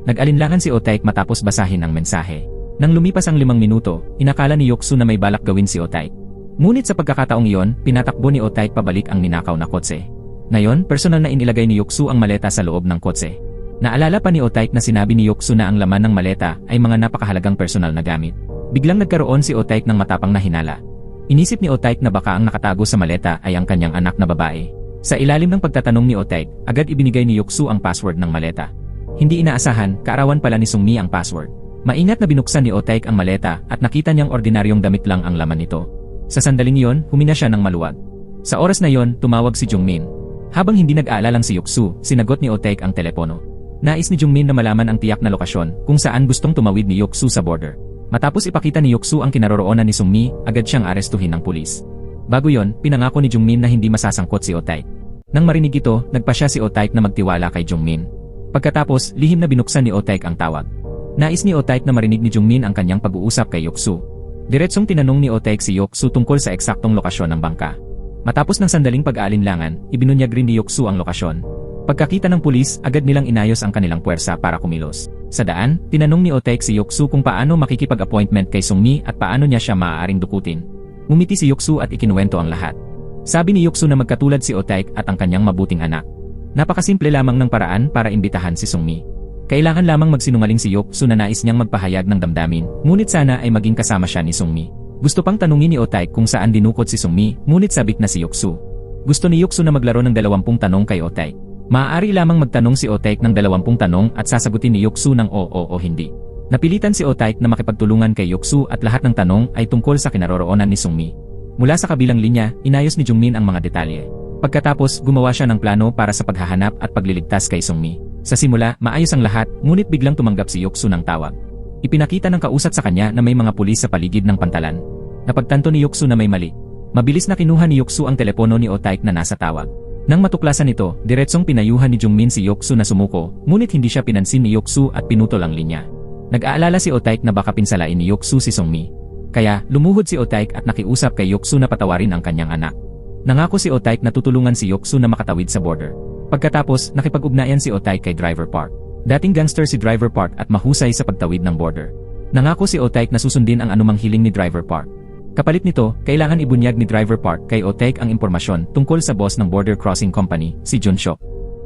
Nag-alinlangan si Otaik matapos basahin ang mensahe. Nang lumipas ang 5 minuto, inakala ni Yoksu na may balak gawin si Otaik. Ngunit sa pagkakataong iyon, pinatakbo ni Otaik pabalik ang ninakaw na kotse. Ngayon, personal na inilagay ni Yoksu ang maleta sa loob ng kotse. Naalala pa ni Otaik na sinabi ni Yoksu na ang laman ng maleta ay mga napakahalagang personal na gamit. Biglang nagkaroon si Otaik ng matapang na hinala. Inisip ni Otaik na baka ang nakatago sa maleta ay ang kanyang anak na babae. Sa ilalim ng pagtatanong ni Otaik, agad ibinigay ni Yoksu ang password ng maleta. Hindi inaasahan, kaarawan pala ni Sungmi ang password. Maingat na binuksan ni Otaik ang maleta at nakita niyang ordinaryong damit lang ang laman nito. Sa sandaling iyon, humina siya ng maluwag. Sa oras na iyon, tumawag si Jungmin. Habang hindi nag-aalalang si Yoksu, sinagot ni Otaik ang telepono. Nais ni Jungmin na malaman ang tiyak na lokasyon kung saan gustong tumawid ni Yoksu sa border. Matapos ipakita ni Yoksu ang kinaroroonan ni Sungmi, agad siyang arestuhin ng pulis. Bago yon, pinangako ni Jungmin na hindi masasangkot si Otaik. Nang marinig ito, nagpasya si Otaik na magtiwala kay Jungmin. Pagkatapos, lihim na binuksan ni Otaik ang tawag. Nais ni Otaik na marinig ni Jungmin ang kanyang pag-uusap kay Yoksu. Diretsong tinanong ni Otaik si Yoksu tungkol sa eksaktong lokasyon ng bangka. Matapos ng sandaling pag-aalinlangan, ibinunyag rin ni Yoksu ang lokasyon. Pagkakita ng pulis, agad nilang inayos ang kanilang puwersa para kumilos. Sa daan, tinanong ni Otaik si Yoksu kung paano makikipag-appointment kay Sungmi at paano niya siya maaaring dukutin. Ngumiti si Yoksu at ikinuwento ang lahat. Sabi ni Yoksu na magkatulad si Otaik at ang kanyang mabuting anak. Napakasimple lamang ng paraan para imbitahan si Sungmi. Kailangan lamang magsinungaling si Yoksu na nais niyang magpahayag ng damdamin, ngunit sana ay maging kasama siya ni Sungmi. Gusto pang tanungin ni Otaik kung saan dinukot si Sungmi, ngunit sabik na si Yoksu. Gusto ni Yoksu na maglaro ng 20 tanong kay Otaik. Maaari lamang magtanong si Otaik ng 20 tanong at sasagutin ni Yoksu ng oo o hindi. Napilitan si Otaik na makipagtulungan kay Yoksu at lahat ng tanong ay tungkol sa kinaroroonan ni Sungmi. Mula sa kabilang linya, inayos ni Jungmin ang mga detalye. Pagkatapos, gumawa siya ng plano para sa paghahanap at pagliligtas kay Sungmi. Sa simula, maayos ang lahat, ngunit biglang tumanggap si Yoksu ng tawag. Ipinakita ng kausap sa kanya na may mga pulis sa paligid ng pantalan. Napagtanto ni Yoksu na may mali. Mabilis na kinuha ni Yoksu ang telepono ni Otaik na nasa tawag. Nang matuklasan ito, diretsong pinayuhan ni Jungmin si Yoksu na sumuko, ngunit hindi siya pinansin ni Yoksu at pinutol ang linya. Nag-aalala si Otaik na baka pinsalain ni Yoksu si Sungmi. Kaya, lumuhod si Otaik at nakiusap kay Yoksu na patawarin ang kanyang anak. Nangako si Otaik na tutulungan si Yoksu na makatawid sa border. Pagkatapos, nakipag-ugnayan si Otaik kay Driver Park. Dating gangster si Driver Park at mahusay sa pagtawid ng border. Nangako si Otaik na susundin ang anumang hiling ni Driver Park. Kapalit nito, kailangan ibunyag ni Driver Park kay Otaik ang impormasyon tungkol sa boss ng Border Crossing Company, si Junshok.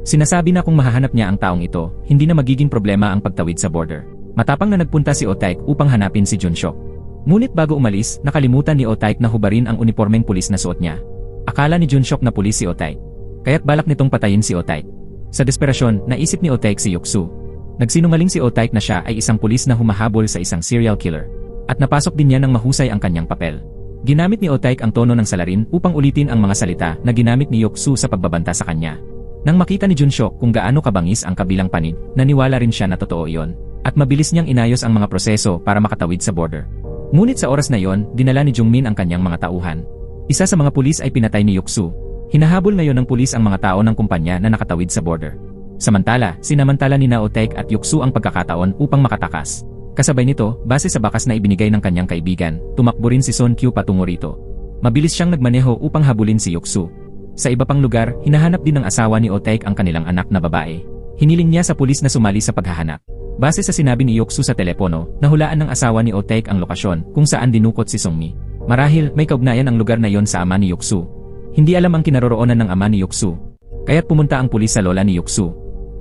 Sinasabi na kung mahahanap niya ang taong ito, hindi na magiging problema ang pagtawid sa border. Matapang na nagpunta si Otaik upang hanapin si Junshok. Ngunit bago umalis, nakalimutan ni Otaik na hubarin ang unipormeng pulis na suot niya. Akala ni Junshok na pulis si Otaik. Kaya't balak nitong patayin si Otaik. Sa desperasyon, naisip ni Otaik si Yoksu. Nagsinungaling si Otaik na siya ay isang pulis na humahabol sa isang serial killer. At napasok din niya ng mahusay ang kanyang papel. Ginamit ni Otaik ang tono ng salarin upang ulitin ang mga salita na ginamit ni Yoksu sa pagbabanta sa kanya. Nang makita ni Junshok kung gaano kabangis ang kabilang panig, naniwala rin siya na totoo iyon. At mabilis niyang inayos ang mga proseso para makatawid sa border. Ngunit sa oras na iyon, dinala ni Jungmin ang kanyang mga tauhan. Isa sa mga pulis ay pinatay ni Yoksu. Hinahabol ngayon ng pulis ang mga tao ng kumpanya na nakatawid sa border. Samantala, sinamantala ni Otaik at Yoksu ang pagkakataon upang makatakas. Kasabay nito, base sa bakas na ibinigay ng kanyang kaibigan, tumakbo rin si Son Kyu patungo rito. Mabilis siyang nagmaneho upang habulin si Yoksu. Sa iba pang lugar, hinahanap din ng asawa ni Otaik ang kanilang anak na babae. Hiniling niya sa pulis na sumali sa paghahanap. Base sa sinabi ni Yoksu sa telepono, nahulaan ng asawa ni Otaik ang lokasyon kung saan dinukot si Sungmi. Marahil, may kaugnayan ang lugar na yon sa ama ni Yoksu. Hindi alam ang kinaroroonan ng ama ni Yoksu. Kaya't pumunta ang pulis sa lola ni Yoksu.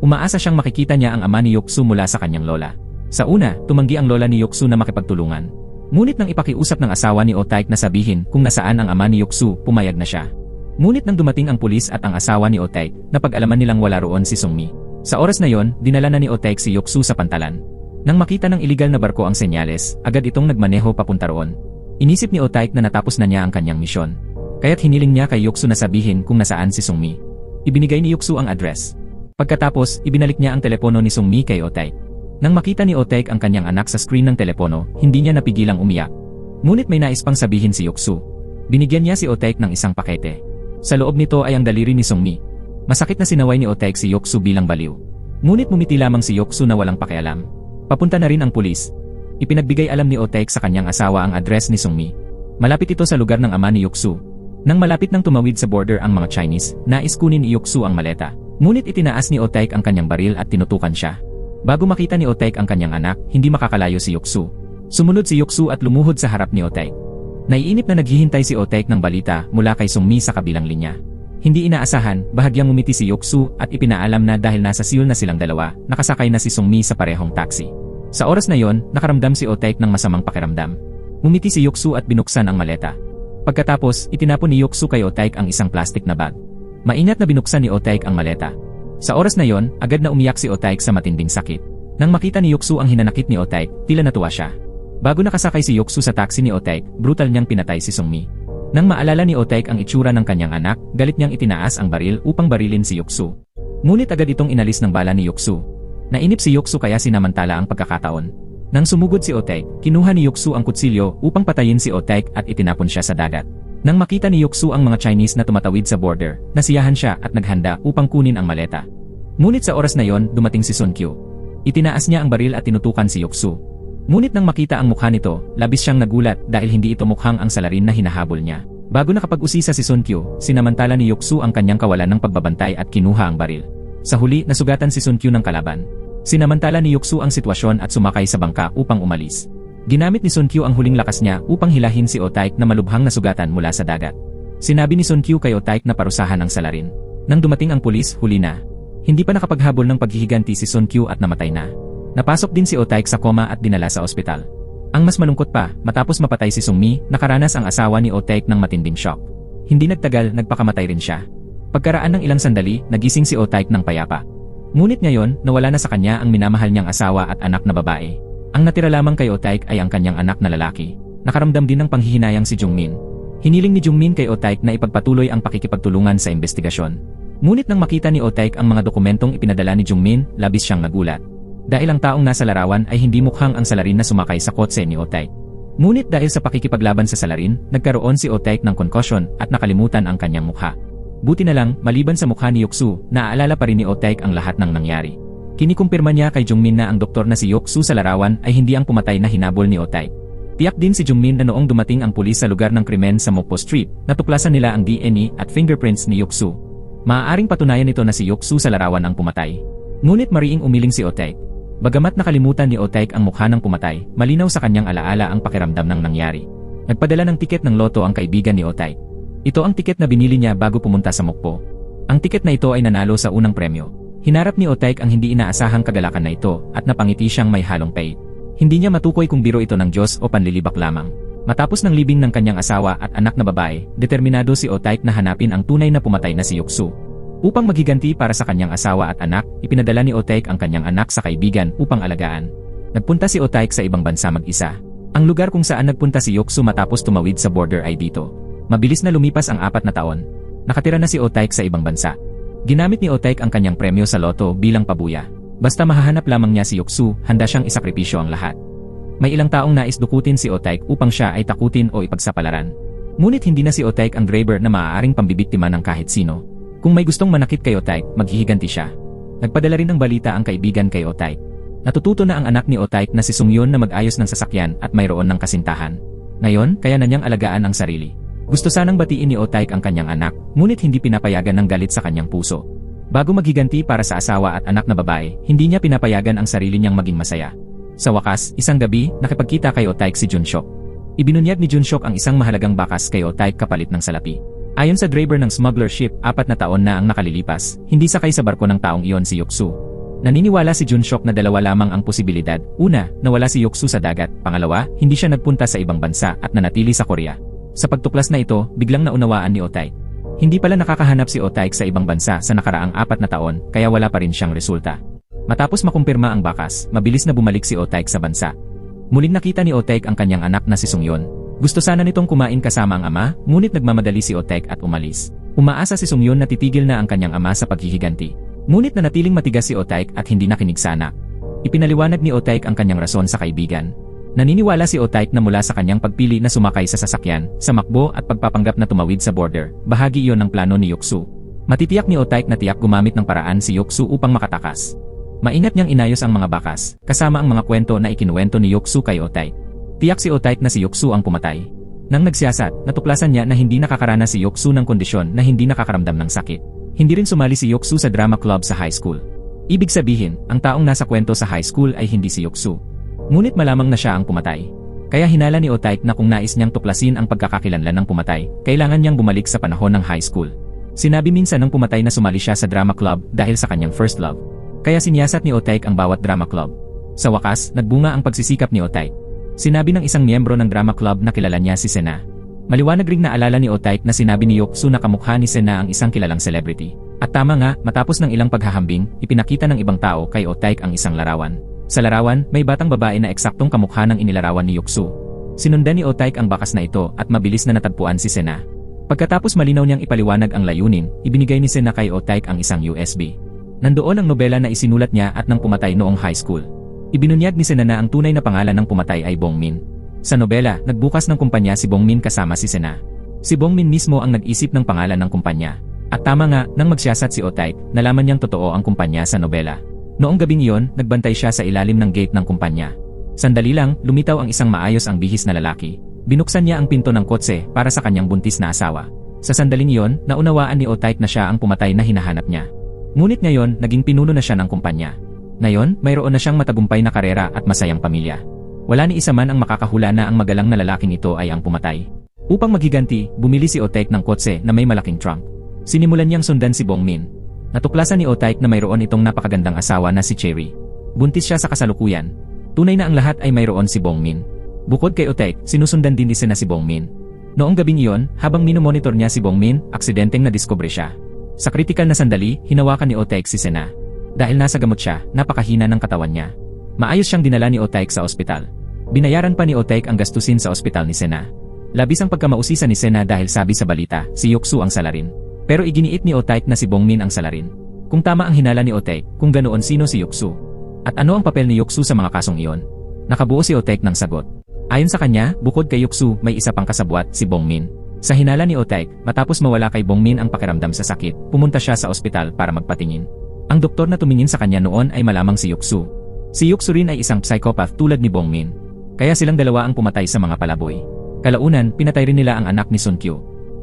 Umaasa siyang makikita niya ang ama ni Yoksu mula sa kanyang lola. Sa una, tumanggi ang lola ni Yoksu na makipagtulungan. Ngunit nang ipakiusap ng asawa ni Otaik na sabihin kung nasaan ang ama ni Yoksu, pumayag na siya. Ngunit nang dumating ang pulis at ang asawa ni Otaik, napag-alaman nilang wala roon si Sungmi. Sa oras na yon, dinala na ni Otaik si Yoksu sa pantalan. Nang makita ng iligal na barko ang senyales, agad itong nagmaneho papunta roon. Inisip ni Otaik na natapos na niya ang kanyang misyon. Kaya't hiniling niya kay Yoksu na sabihin kung nasaan si Sungmi. Ibinigay ni Yoksu ang address. Pagkatapos, ibinalik niya ang telepono ni Sungmi kay Otaik. Nang makita ni Otaik ang kanyang anak sa screen ng telepono, hindi niya napigilang umiyak. Ngunit may nais pang sabihin si Yoksu. Binigyan niya si Otaik ng isang pakete. Sa loob nito ay ang daliri ni Sungmi. Masakit na sinaway ni Otaik si Yoksu bilang baliw. Ngunit mumiti lamang si Yoksu na walang pakialam. Papunta na rin ang pulis. Ipinagbigay alam ni Otaik sa kanyang asawa ang address ni Sungmi. Malapit ito sa lugar ng ama ni Yoksu. Nang malapit nang tumawid sa border ang mga Chinese, nais kunin ni Yoksu ang maleta. Ngunit itinaas ni Otaik ang kanyang baril at tinutukan siya. Bago makita ni Otaik ang kanyang anak, hindi makakalayo si Yoksu. Sumunod si Yoksu at lumuhod sa harap ni Otaik. Naiinip na naghihintay si Otaik ng balita mula kay Sungmi sa kabilang linya. Hindi inaasahan, bahagyang umiti si Yoksu at ipinaalam na dahil nasa Seoul na silang dalawa, nakasakay na si Sungmi sa parehong taxi. Sa oras na yon, nakaramdam si Otaik ng masamang pakiramdam. Umiti si Yoksu at binuksan ang maleta. Pagkatapos, itinapon ni Yoksu kay Otaik ang isang plastic na bag. Maingat na binuksan ni Otaik ang maleta. Sa oras na yon, agad na umiyak si Otaik sa matinding sakit. Nang makita ni Yoksu ang hinanakit ni Otaik, tila natuwa siya. Bago nakasakay si Yoksu sa taxi ni Otaik, brutal niyang pinatay si Sungmi. Nang maalala ni Otaik ang itsura ng kanyang anak, galit niyang itinaas ang baril upang barilin si Yoksu. Ngunit agad itong inalis ng bala ni Yoksu. Nainip si Yoksu kaya sinamantala ang pagkakataon. Nang sumugod si Otaik, kinuha ni Yoksu ang kutsilyo upang patayin si Otaik at itinapon siya sa dagat. Nang makita ni Yoksu ang mga Chinese na tumatawid sa border, nasiyahan siya at naghanda upang kunin ang maleta. Ngunit sa oras na yon, dumating si Son Kyu. Itinaas niya ang baril at tinutukan si Yoksu. Ngunit nang makita ang mukha nito, labis siyang nagulat dahil hindi ito mukhang ang salarin na hinahabol niya. Bago nakapag-usisa si Son Kyu, sinamantala ni Yoksu ang kanyang kawalan ng pagbabantay at kinuha ang baril. Sa huli, nasugatan si Son Kyu ng kalaban. Sinamantala ni Yoksu ang sitwasyon at sumakay sa bangka upang umalis. Ginamit ni Son Kyu ang huling lakas niya upang hilahin si Otaik na malubhang nasugatan mula sa dagat. Sinabi ni Son Kyu kay Otaik na parusahan ang salarin. Nang dumating ang pulis, huli na. Hindi pa nakapaghabol ng paghihiganti si Son Kyu at namatay na. Napasok din si Otaik sa koma at dinala sa ospital. Ang mas malungkot pa, matapos mapatay si Sungmi, nakaranas ang asawa ni Otaik ng matinding shock. Hindi nagtagal, nagpakamatay rin siya. Pagkaraan ng ilang sandali, nagising si Otaik ng payapa. Ngunit ngayon, nawala na sa kanya ang minamahal niyang asawa at anak na babae. Ang natira lamang kay Otaik ay ang kanyang anak na lalaki. Nakaramdam din ng panghihinayang si Jungmin. Hiniling ni Jungmin kay Otaik na ipagpatuloy ang pakikipagtulungan sa investigasyon. Ngunit nang makita ni Otaik ang mga dokumentong ipinadala ni Jungmin, labis siyang nagulat. Dahil ang taong nasa larawan ay hindi mukhang ang salarin na sumakay sa kotse ni Otaik. Ngunit dahil sa pakikipaglaban sa salarin, nagkaroon si Otaik ng concussion at nakalimutan ang kanyang mukha. Buti na lang, maliban sa mukha ni Yoksu, naaalala pa rin ni Otaik ang lahat ng nangyari. Kinikumpirma niya kay Jungmin na ang doktor na si Yoksu sa larawan ay hindi ang pumatay na hinabol ni Otaik. Tiyak din si Jungmin na noong dumating ang pulis sa lugar ng krimen sa Mokpo Street, natuklasan nila ang DNA at fingerprints ni Yoksu. Maaaring patunayan nito na si Yoksu sa larawan ang pumatay. Ngunit mariing umiling si Otaik. Bagamat nakalimutan ni Otaik ang mukha ng pumatay, malinaw sa kanyang alaala ang pakiramdam ng nangyari. Nagpadala ng tiket ng loto ang kaibigan ni Otaik. Ito ang tiket na binili niya bago pumunta sa Mokpo. Ang tiket na ito ay nanalo sa unang premyo. Hinarap ni Otaik ang hindi inaasahang kagalakan na ito at napangiti siyang may halong pait. Hindi niya matukoy kung biro ito ng Diyos o panlilibak lamang. Matapos ng libing ng kanyang asawa at anak na babae, determinado si Otaik na hanapin ang tunay na pumatay na si Yoksu. Upang maghiganti para sa kanyang asawa at anak, ipinadala ni Otaik ang kanyang anak sa kaibigan upang alagaan. Nagpunta si Otaik sa ibang bansa mag-isa. Ang lugar kung saan nagpunta si Yoksu matapos tumawid sa border ay dito. Mabilis na lumipas ang 4 na taon. Nakatira na si Otaik sa ibang bansa. Ginamit ni Otaik ang kanyang premyo sa loto bilang pabuya. Basta mahahanap lamang niya si Yoksu, handa siyang isakripisyo ang lahat. May ilang taong nais dukutin si Otaik upang siya ay takutin o ipagsapalaran. Ngunit hindi na si Otaik ang driver na maaaring pambibiktima ng kahit sino. Kung may gustong manakit kay Otaik, maghihiganti siya. Nagpadala rin ng balita ang kaibigan kay Otaik. Natututo na ang anak ni Otaik na si Sungyon na mag-ayos ng sasakyan at mayroon ng kasintahan. Ngayon, kaya na niyang alagaan ang sarili. Gusto sanang batiin ni Otaik ang kanyang anak, ngunit hindi pinapayagan ng galit sa kanyang puso. Bago maghiganti para sa asawa at anak na babae, hindi niya pinapayagan ang sarili niyang maging masaya. Sa wakas, isang gabi, nakipagkita kay Otaik si Junshok. Ibinunyag ni Junshok ang isang mahalagang bakas kay Otaik kapalit ng salapi. Ayon sa driver ng smuggler ship, 4 na taon na ang nakalilipas, hindi sakay sa barko ng taong iyon si Yoksu. Naniniwala si Junshok na 2 lamang ang posibilidad. Una, nawala si Yoksu sa dagat. Pangalawa, hindi siya nagpunta sa ibang bansa at nanatili sa Korea. Sa pagtuklas na ito, biglang naunawaan ni Otaik. Hindi pala nakakahanap si Otaik sa ibang bansa sa nakaraang 4 na taon, kaya wala pa rin siyang resulta. Matapos makumpirma ang bakas, mabilis na bumalik si Otaik sa bansa. Muling nakita ni Otaik ang kanyang anak na si Sungyon. Gusto sana nitong kumain kasama ang ama, ngunit nagmamadali si Otaik at umalis. Umaasa si Sungyon na titigil na ang kanyang ama sa paghihiganti. Ngunit nanatiling matigas si Otaik at hindi nakinig sa anak. Ipinaliwanag ni Otaik ang kanyang rason sa kaibigan. Naniniwala si Otaik na mula sa kanyang pagpili na sumakay sa sasakyan, sa makbo at pagpapanggap na tumawid sa border, bahagi iyon ng plano ni Yoksu. Matitiyak ni Otaik na tiyak gumamit ng paraan si Yoksu upang makatakas. Maingat niyang inayos ang mga bakas, kasama ang mga kwento na ikinuwento ni Yoksu kay Otaik. Tiyak si Otaik na si Yoksu ang pumatay. Nang nagsiyasat, natuklasan niya na hindi nakakaranas si Yoksu ng kondisyon na hindi nakakaramdam ng sakit. Hindi rin sumali si Yoksu sa drama club sa high school. Ibig sabihin, ang taong nasa kwento sa high school ay hindi si Yoksu. Ngunit malamang na siya ang pumatay. Kaya hinala ni Otaik na kung nais niyang tuklasin ang pagkakakilanlan ng pumatay, kailangan niyang bumalik sa panahon ng high school. Sinabi minsan ng pumatay na sumali siya sa drama club dahil sa kanyang first love. Kaya siniyasat ni Otaik ang bawat drama club. Sa wakas, nagbunga ang pagsisikap ni Otaik. Sinabi ng isang miyembro ng drama club na kilala niya si Sena. Maliwanag ring naalala ni Otaik na sinabi ni Yoksu na kamukha ni Sena ang isang kilalang celebrity. At tama nga, matapos ng ilang paghahambing, ipinakita ng ibang tao kay Otaik ang isang larawan. Sa larawan, may batang babae na eksaktong kamukha ng inilarawan ni Yoksu. Sinundan ni Otaik ang bakas na ito at mabilis na natagpuan si Sena. Pagkatapos malinaw niyang ipaliwanag ang layunin, ibinigay ni Sena kay Otaik ang isang USB. Nandoon ang nobela na isinulat niya at nang pumatay noong high school. Ibinunyag ni Sena na ang tunay na pangalan ng pumatay ay Bongmin. Sa nobela, nagbukas ng kumpanya si Bongmin kasama si Sena. Si Bongmin mismo ang nag-isip ng pangalan ng kumpanya. At tama nga, nang magsiyasat si Otaik, nalaman niyang totoo ang kumpanya sa nobela. Noong gabing iyon, nagbantay siya sa ilalim ng gate ng kumpanya. Sandali lang, lumitaw ang isang maayos ang bihis na lalaki. Binuksan niya ang pinto ng kotse para sa kanyang buntis na asawa. Sa sandaling iyon, naunawaan ni Otaik na siya ang pumatay na hinahanap niya. Ngunit ngayon, naging pinuno na siya ng kumpanya. Ngayon, mayroon na siyang matagumpay na karera at masayang pamilya. Wala ni isa man ang makakahula na ang magalang na lalaking ito ay ang pumatay. Upang maghiganti, bumili si Otaik ng kotse na may malaking trunk. Sinimulan niyang sundan si Bongmin. Natuklasan ni Otaik na mayroon itong napakagandang asawa na si Cherry. Buntis siya sa kasalukuyan. Tunay na ang lahat ay mayroon si Bongmin. Bukod kay Otaik, sinusundan din ni Sena si Bongmin. Noong gabing iyon, habang minomonitor niya si Bongmin, aksidenteng nadiskubre siya. Sa kritikal na sandali, hinawakan ni Otaik si Sena. Dahil nasa gamot siya, napakahina ng katawan niya. Maayos siyang dinala ni Otaik sa ospital. Binayaran pa ni Otaik ang gastusin sa ospital ni Sena. Labis ang pagkamausisa ni Sena dahil sabi sa balita, si Yoksu ang salarin. Pero iginiit ni Otaik na si Bongmin ang salarin. Kung tama ang hinala ni Otaik, kung ganoon sino si Yoksu? At ano ang papel ni Yoksu sa mga kasong iyon? Nakabuo si Otaik ng sagot. Ayon sa kanya, bukod kay Yoksu, may isa pang kasabwat, si Bongmin. Sa hinala ni Otaik, matapos mawala kay Bongmin ang pakiramdam sa sakit, pumunta siya sa ospital para magpatingin. Ang doktor na tumingin sa kanya noon ay malamang si Yoksu. Si Yoksu rin ay isang psychopath tulad ni Bongmin. Kaya silang dalawa ang pumatay sa mga palaboy. Kalaunan, pinatay rin nila ang anak ni Sunkyu.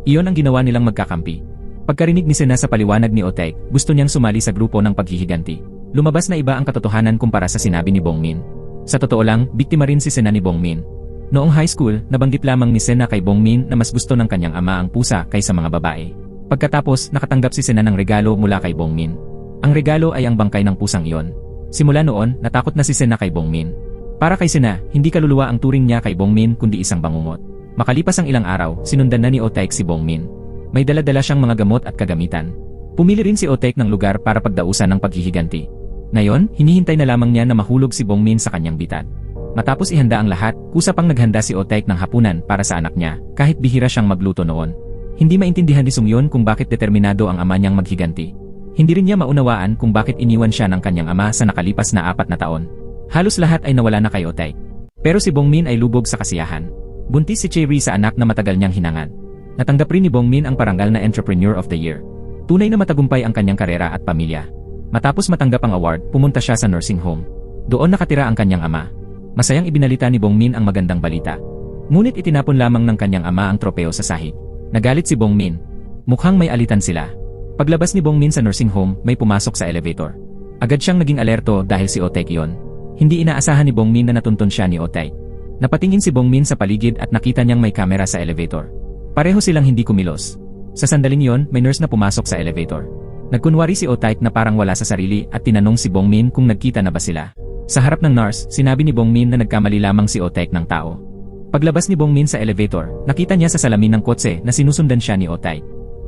Iyon ang ginawa nilang magkakampi. Pagkarinig ni Sena sa paliwanag ni Otaik, gusto niyang sumali sa grupo ng paghihiganti. Lumabas na iba ang katotohanan kumpara sa sinabi ni Bongmin. Sa totoo lang, biktima rin si Sena ni Bongmin. Noong high school, nabanggit lamang ni Sena kay Bongmin na mas gusto ng kanyang ama ang pusa kaysa mga babae. Pagkatapos, nakatanggap si Sena ng regalo mula kay Bongmin. Ang regalo ay ang bangkay ng pusang iyon. Simula noon, natakot na si Sena kay Bongmin. Para kay Sena, hindi kaluluwa ang turing niya kay Bongmin kundi isang bangungot. Makalipas ang ilang araw, sinundan na ni Otaik si Bongmin. May dala-dala siyang mga gamot at kagamitan. Pumili rin si Otaik ng lugar para pagdausan ng paghihiganti. Ngayon, hinihintay na lamang niya na mahulog si Bongmin sa kanyang bitad. Matapos ihanda ang lahat, kusa pang naghanda si Otaik ng hapunan para sa anak niya, kahit bihira siyang magluto noon. Hindi maintindihan ni Sungyon kung bakit determinado ang ama niyang maghiganti. Hindi rin niya maunawaan kung bakit iniwan siya ng kanyang ama sa nakalipas na 4 na taon. Halos lahat ay nawala na kay Otaik. Pero si Bongmin ay lubog sa kasiyahan. Buntis si Cherry sa anak na matagal niyang hinangad. Natanggap rin ni Bongmin ang parangal na Entrepreneur of the Year. Tunay na matagumpay ang kanyang karera at pamilya. Matapos matanggap ang award, pumunta siya sa nursing home. Doon nakatira ang kanyang ama. Masayang ibinalita ni Bongmin ang magandang balita. Ngunit itinapon lamang ng kanyang ama ang tropeo sa sahig. Nagalit si Bongmin. Mukhang may alitan sila. Paglabas ni Bongmin sa nursing home, may pumasok sa elevator. Agad siyang naging alerto dahil si Otaik yon. Hindi inaasahan ni Bongmin na natuntun siya ni Otaik. Napatingin si Bongmin sa paligid at nakita niyang may kamera sa elevator. Pareho silang hindi kumilos. Sa sandaling yon, may nurse na pumasok sa elevator. Nagkunwari si Otaik na parang wala sa sarili at tinanong si Bongmin kung nagkita na ba sila. Sa harap ng nurse, sinabi ni Bongmin na nagkamali lamang si Otaik ng tao. Paglabas ni Bongmin sa elevator, nakita niya sa salamin ng kotse na sinusundan siya ni Otaik.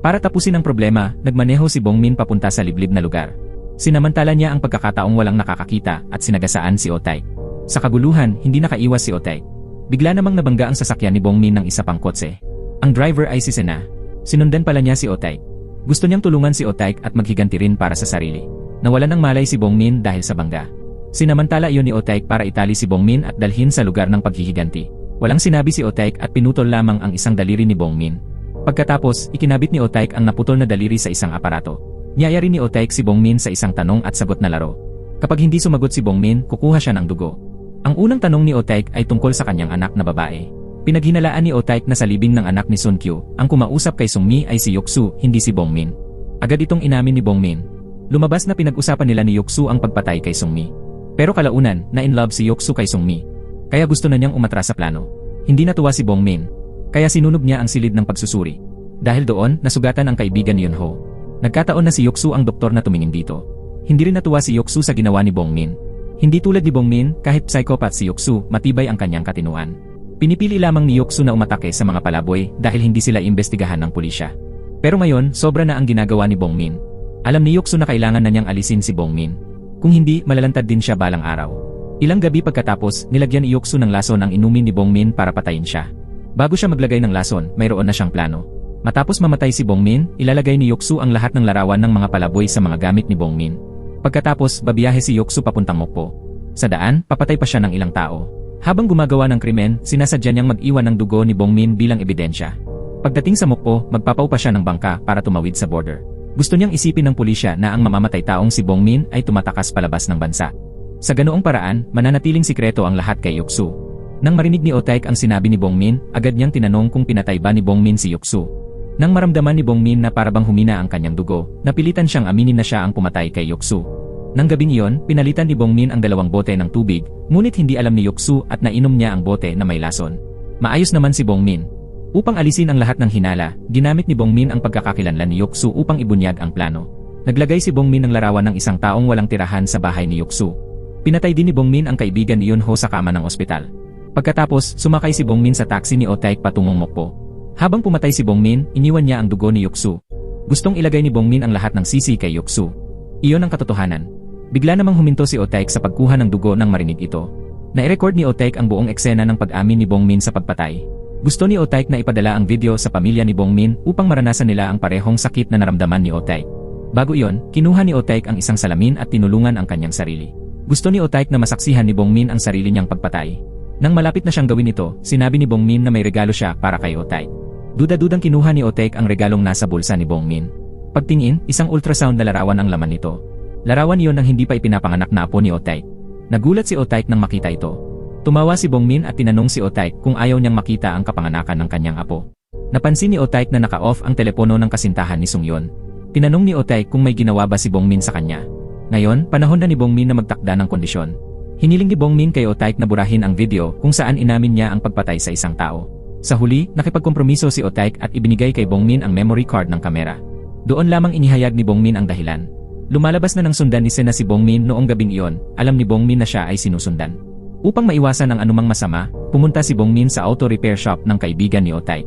Para tapusin ang problema, nagmaneho si Bongmin papunta sa liblib na lugar. Sinamantala niya ang pagkakataong walang nakakakita at sinagasaan si Otaik. Sa kaguluhan, hindi nakaiwas si Otaik. Bigla namang nabangga ang sasakyan ni Bongmin ng isa pang kotse. Ang driver ay si Sena. Sinundan pala niya si Otaik. Gusto niyang tulungan si Otaik at maghiganti rin para sa sarili. Nawalan ng malay si Bongmin dahil sa bangga. Sinamantala iyon ni Otaik para itali si Bongmin at dalhin sa lugar ng paghihiganti. Walang sinabi si Otaik at pinutol lamang ang isang daliri ni Bongmin. Pagkatapos, ikinabit ni Otaik ang naputol na daliri sa isang aparato. Niyaya rin ni Otaik si Bongmin sa isang tanong at sagot na laro. Kapag hindi sumagot si Bongmin, kukuha siya ng dugo. Ang unang tanong ni Otaik ay tungkol sa kanyang anak na babae. Pinaghinalaan ni Otaik na sa libing ng anak ni Sunkyu, ang kumausap kay Sungmi ay si Yoksu, hindi si Bongmin. Agad itong inamin ni Bongmin. Lumabas na pinag-usapan nila ni Yoksu ang pagpatay kay Sungmi. Pero kalaunan, na-in-love si Yoksu kay Sungmi. Kaya gusto na niyang umatras sa plano. Hindi natuwa si Bongmin. Kaya sinunog niya ang silid ng pagsusuri. Dahil doon, nasugatan ang kaibigan ni Yunho. Nagkataon na si Yoksu ang doktor na tumingin dito. Hindi rin natuwa si Yoksu sa ginawa ni Bongmin. Hindi tulad ni Bongmin, kahit psychopath si Yoksu, matibay ang kanyang katinuan. Pinipili lamang ni Yoksu na umatake sa mga palaboy dahil hindi sila imbestigahan ng pulisya. Pero ngayon, sobra na ang ginagawa ni Bongmin. Alam ni Yoksu na kailangan na niyang alisin si Bongmin. Kung hindi, malalantad din siya balang araw. Ilang gabi pagkatapos, nilagyan ni Yoksu ng lason ang inumin ni Bongmin para patayin siya. Bago siya maglagay ng lason, mayroon na siyang plano. Matapos mamatay si Bongmin, ilalagay ni Yoksu ang lahat ng larawan ng mga palaboy sa mga gamit ni Bongmin. Pagkatapos, babiyahe si Yoksu papuntang Mokpo. Sa daan, papatay pa siya ng ilang tao. Habang gumagawa ng krimen, sinasadya niyang mag-iwan ng dugo ni Bongmin bilang ebidensya. Pagdating sa Mokpo, magpapaw pa siya ng bangka para tumawid sa border. Gusto niyang isipin ng pulisya na ang mamamatay taong si Bongmin ay tumatakas palabas ng bansa. Sa ganoong paraan, mananatiling sikreto ang lahat kay Yoksu. Nang marinig ni Otaik ang sinabi ni Bongmin, agad niyang tinanong kung pinatay ba ni Bongmin si Yoksu. Nang maramdaman ni Bongmin na parabang humina ang kanyang dugo, napilitan siyang aminin na siya ang pumatay kay Yoksu. Nang gabing iyon, pinalitan ni Bongmin ang 2 bote ng tubig, ngunit hindi alam ni Yoksu at nainom niya ang bote na may lason. Maayos naman si Bongmin. Upang alisin ang lahat ng hinala, ginamit ni Bongmin ang pagkakakilanlan ni Yoksu upang ibunyag ang plano. Naglagay si Bongmin ng larawan ng isang taong walang tirahan sa bahay ni Yoksu. Pinatay din ni Bongmin ang kaibigan ni Yunho sa kama ng ospital. Pagkatapos, sumakay si Bongmin sa taxi ni Otaik patungong Mokpo. Habang pumatay si Bongmin, iniwan niya ang dugo ni Yoksu. Gustong ilagay ni Bongmin ang lahat ng sisi kay Yoksu. Iyon ang katotohanan. Bigla namang huminto si Otaik sa pagkuha ng dugo nang marinig ito. Na-record ni Otaik ang buong eksena ng pag-amin ni Bongmin sa pagpatay. Gusto ni Otaik na ipadala ang video sa pamilya ni Bongmin upang maranasan nila ang parehong sakit na naramdaman ni Otaik. Bago iyon, kinuha ni Otaik ang isang salamin at tinulungan ang kanyang sarili. Gusto ni Otaik na masaksihan ni Bongmin ang sarili niyang pagpatay. Nang malapit na siyang gawin ito, sinabi ni Bongmin na may regalo siya para kay Otaik. Duda-dudang kinuha ni Otaik ang regalong nasa bulsa ni Bongmin. Pagtingin, isang ultrasound na larawan ang laman nito. Larawan iyon ng hindi pa ipinapanganak na apo ni Otaik. Nagulat si Otaik nang makita ito. Tumawa si Bongmin at tinanong si Otaik kung ayaw niyang makita ang kapanganakan ng kanyang apo. Napansin ni Otaik na naka-off ang telepono ng kasintahan ni Sungyon. Tinanong ni Otaik kung may ginawa ba si Bongmin sa kanya. Ngayon, panahon na ni Bongmin na magtakda ng kondisyon. Hiniling ni Bongmin kay Otaik na burahin ang video kung saan inamin niya ang pagpatay sa isang tao. Sa huli, nakipagkompromiso si Otaik at ibinigay kay Bongmin ang memory card ng kamera. Doon lamang inihayag ni Bongmin ang dahilan. Lumalabas na ng sundan ni Sena si Bongmin noong gabing iyon, alam ni Bongmin na siya ay sinusundan. Upang maiwasan ang anumang masama, pumunta si Bongmin sa auto repair shop ng kaibigan ni Otaik.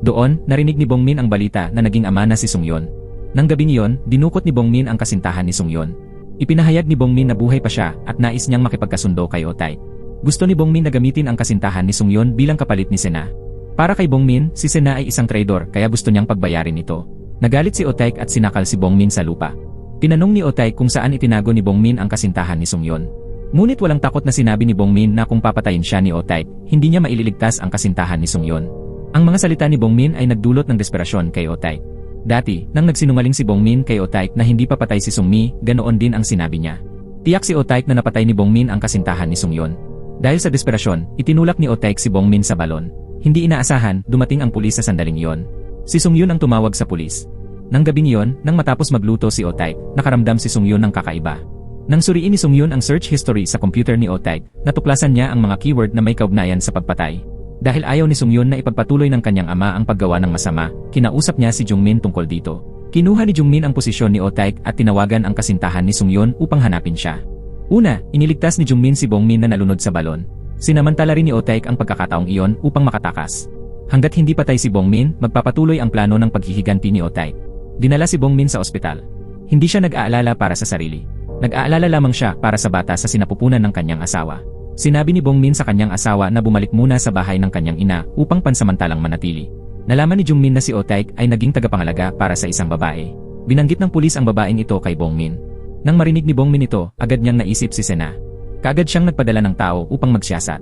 Doon, narinig ni Bongmin ang balita na naging ama na si Sungyon. Nang gabing iyon, dinukot ni Bongmin ang kasintahan ni Sungyon. Ipinahayag ni Bongmin na buhay pa siya at nais niyang makipagkasundo kay Otaik. Gusto ni Bongmin na gamitin ang kasintahan ni Sungyon bilang kapalit ni Sena. Para kay Bongmin, si Sena ay isang traidor kaya gusto niyang pagbayarin ito. Nagalit si Otaik at sinakal si Bongmin sa lupa. Tinanong ni Otaik kung saan itinago ni Bongmin ang kasintahan ni Sungyon. Ngunit walang takot na sinabi ni Bongmin na kung papatayin siya ni Otaik, hindi niya maililigtas ang kasintahan ni Sungyon. Ang mga salita ni Bongmin ay nagdulot ng desperasyon kay Otaik. Dati, nang nagsinungaling si Bongmin kay Otaik na hindi papatay si Sungmi, ganoon din ang sinabi niya. Tiyak si Otaik na napatay ni Bongmin ang kasintahan ni Sungyon. Dahil sa desperasyon, itinulak ni Otaik si Bongmin sa balon. Hindi inaasahan, dumating ang pulis sa sandaling iyon. Si Sungyon ang tumawag sa pulis. Nang gabing iyon, nang matapos magluto si Otaik, nakaramdam si Sungyon ng kakaiba. Nang suriin ni Sungyon ang search history sa computer ni Otaik, natuklasan niya ang mga keyword na may kaugnayan sa pagpatay. Dahil ayaw ni Sungyon na ipagpatuloy ng kanyang ama ang paggawa ng masama, kinausap niya si Jungmin tungkol dito. Kinuha ni Jungmin ang posisyon ni Otaik at tinawagan ang kasintahan ni Sungyon upang hanapin siya. Una, iniligtas ni Jungmin si Bongmin na nalunod sa balon. Sinamantala rin ni Otaik ang pagkakataong iyon upang makatakas. Hanggat hindi patay si Bongmin, magpapatuloy ang plano ng paghihiganti ni Otaik. Dinala si Bongmin sa ospital. Hindi siya nag-aalala para sa sarili. Nag-aalala lamang siya para sa bata sa sinapupunan ng kanyang asawa. Sinabi ni Bongmin sa kanyang asawa na bumalik muna sa bahay ng kanyang ina upang pansamantalang manatili. Nalaman ni Jungmin na si Otaik ay naging tagapangalaga para sa isang babae. Binanggit ng pulis ang babaeng ito kay Bongmin. Nang marinig ni Bongmin ito, agad niyang naisip si Sena. Kaagad siyang nagpadala ng tao upang magsiyasat.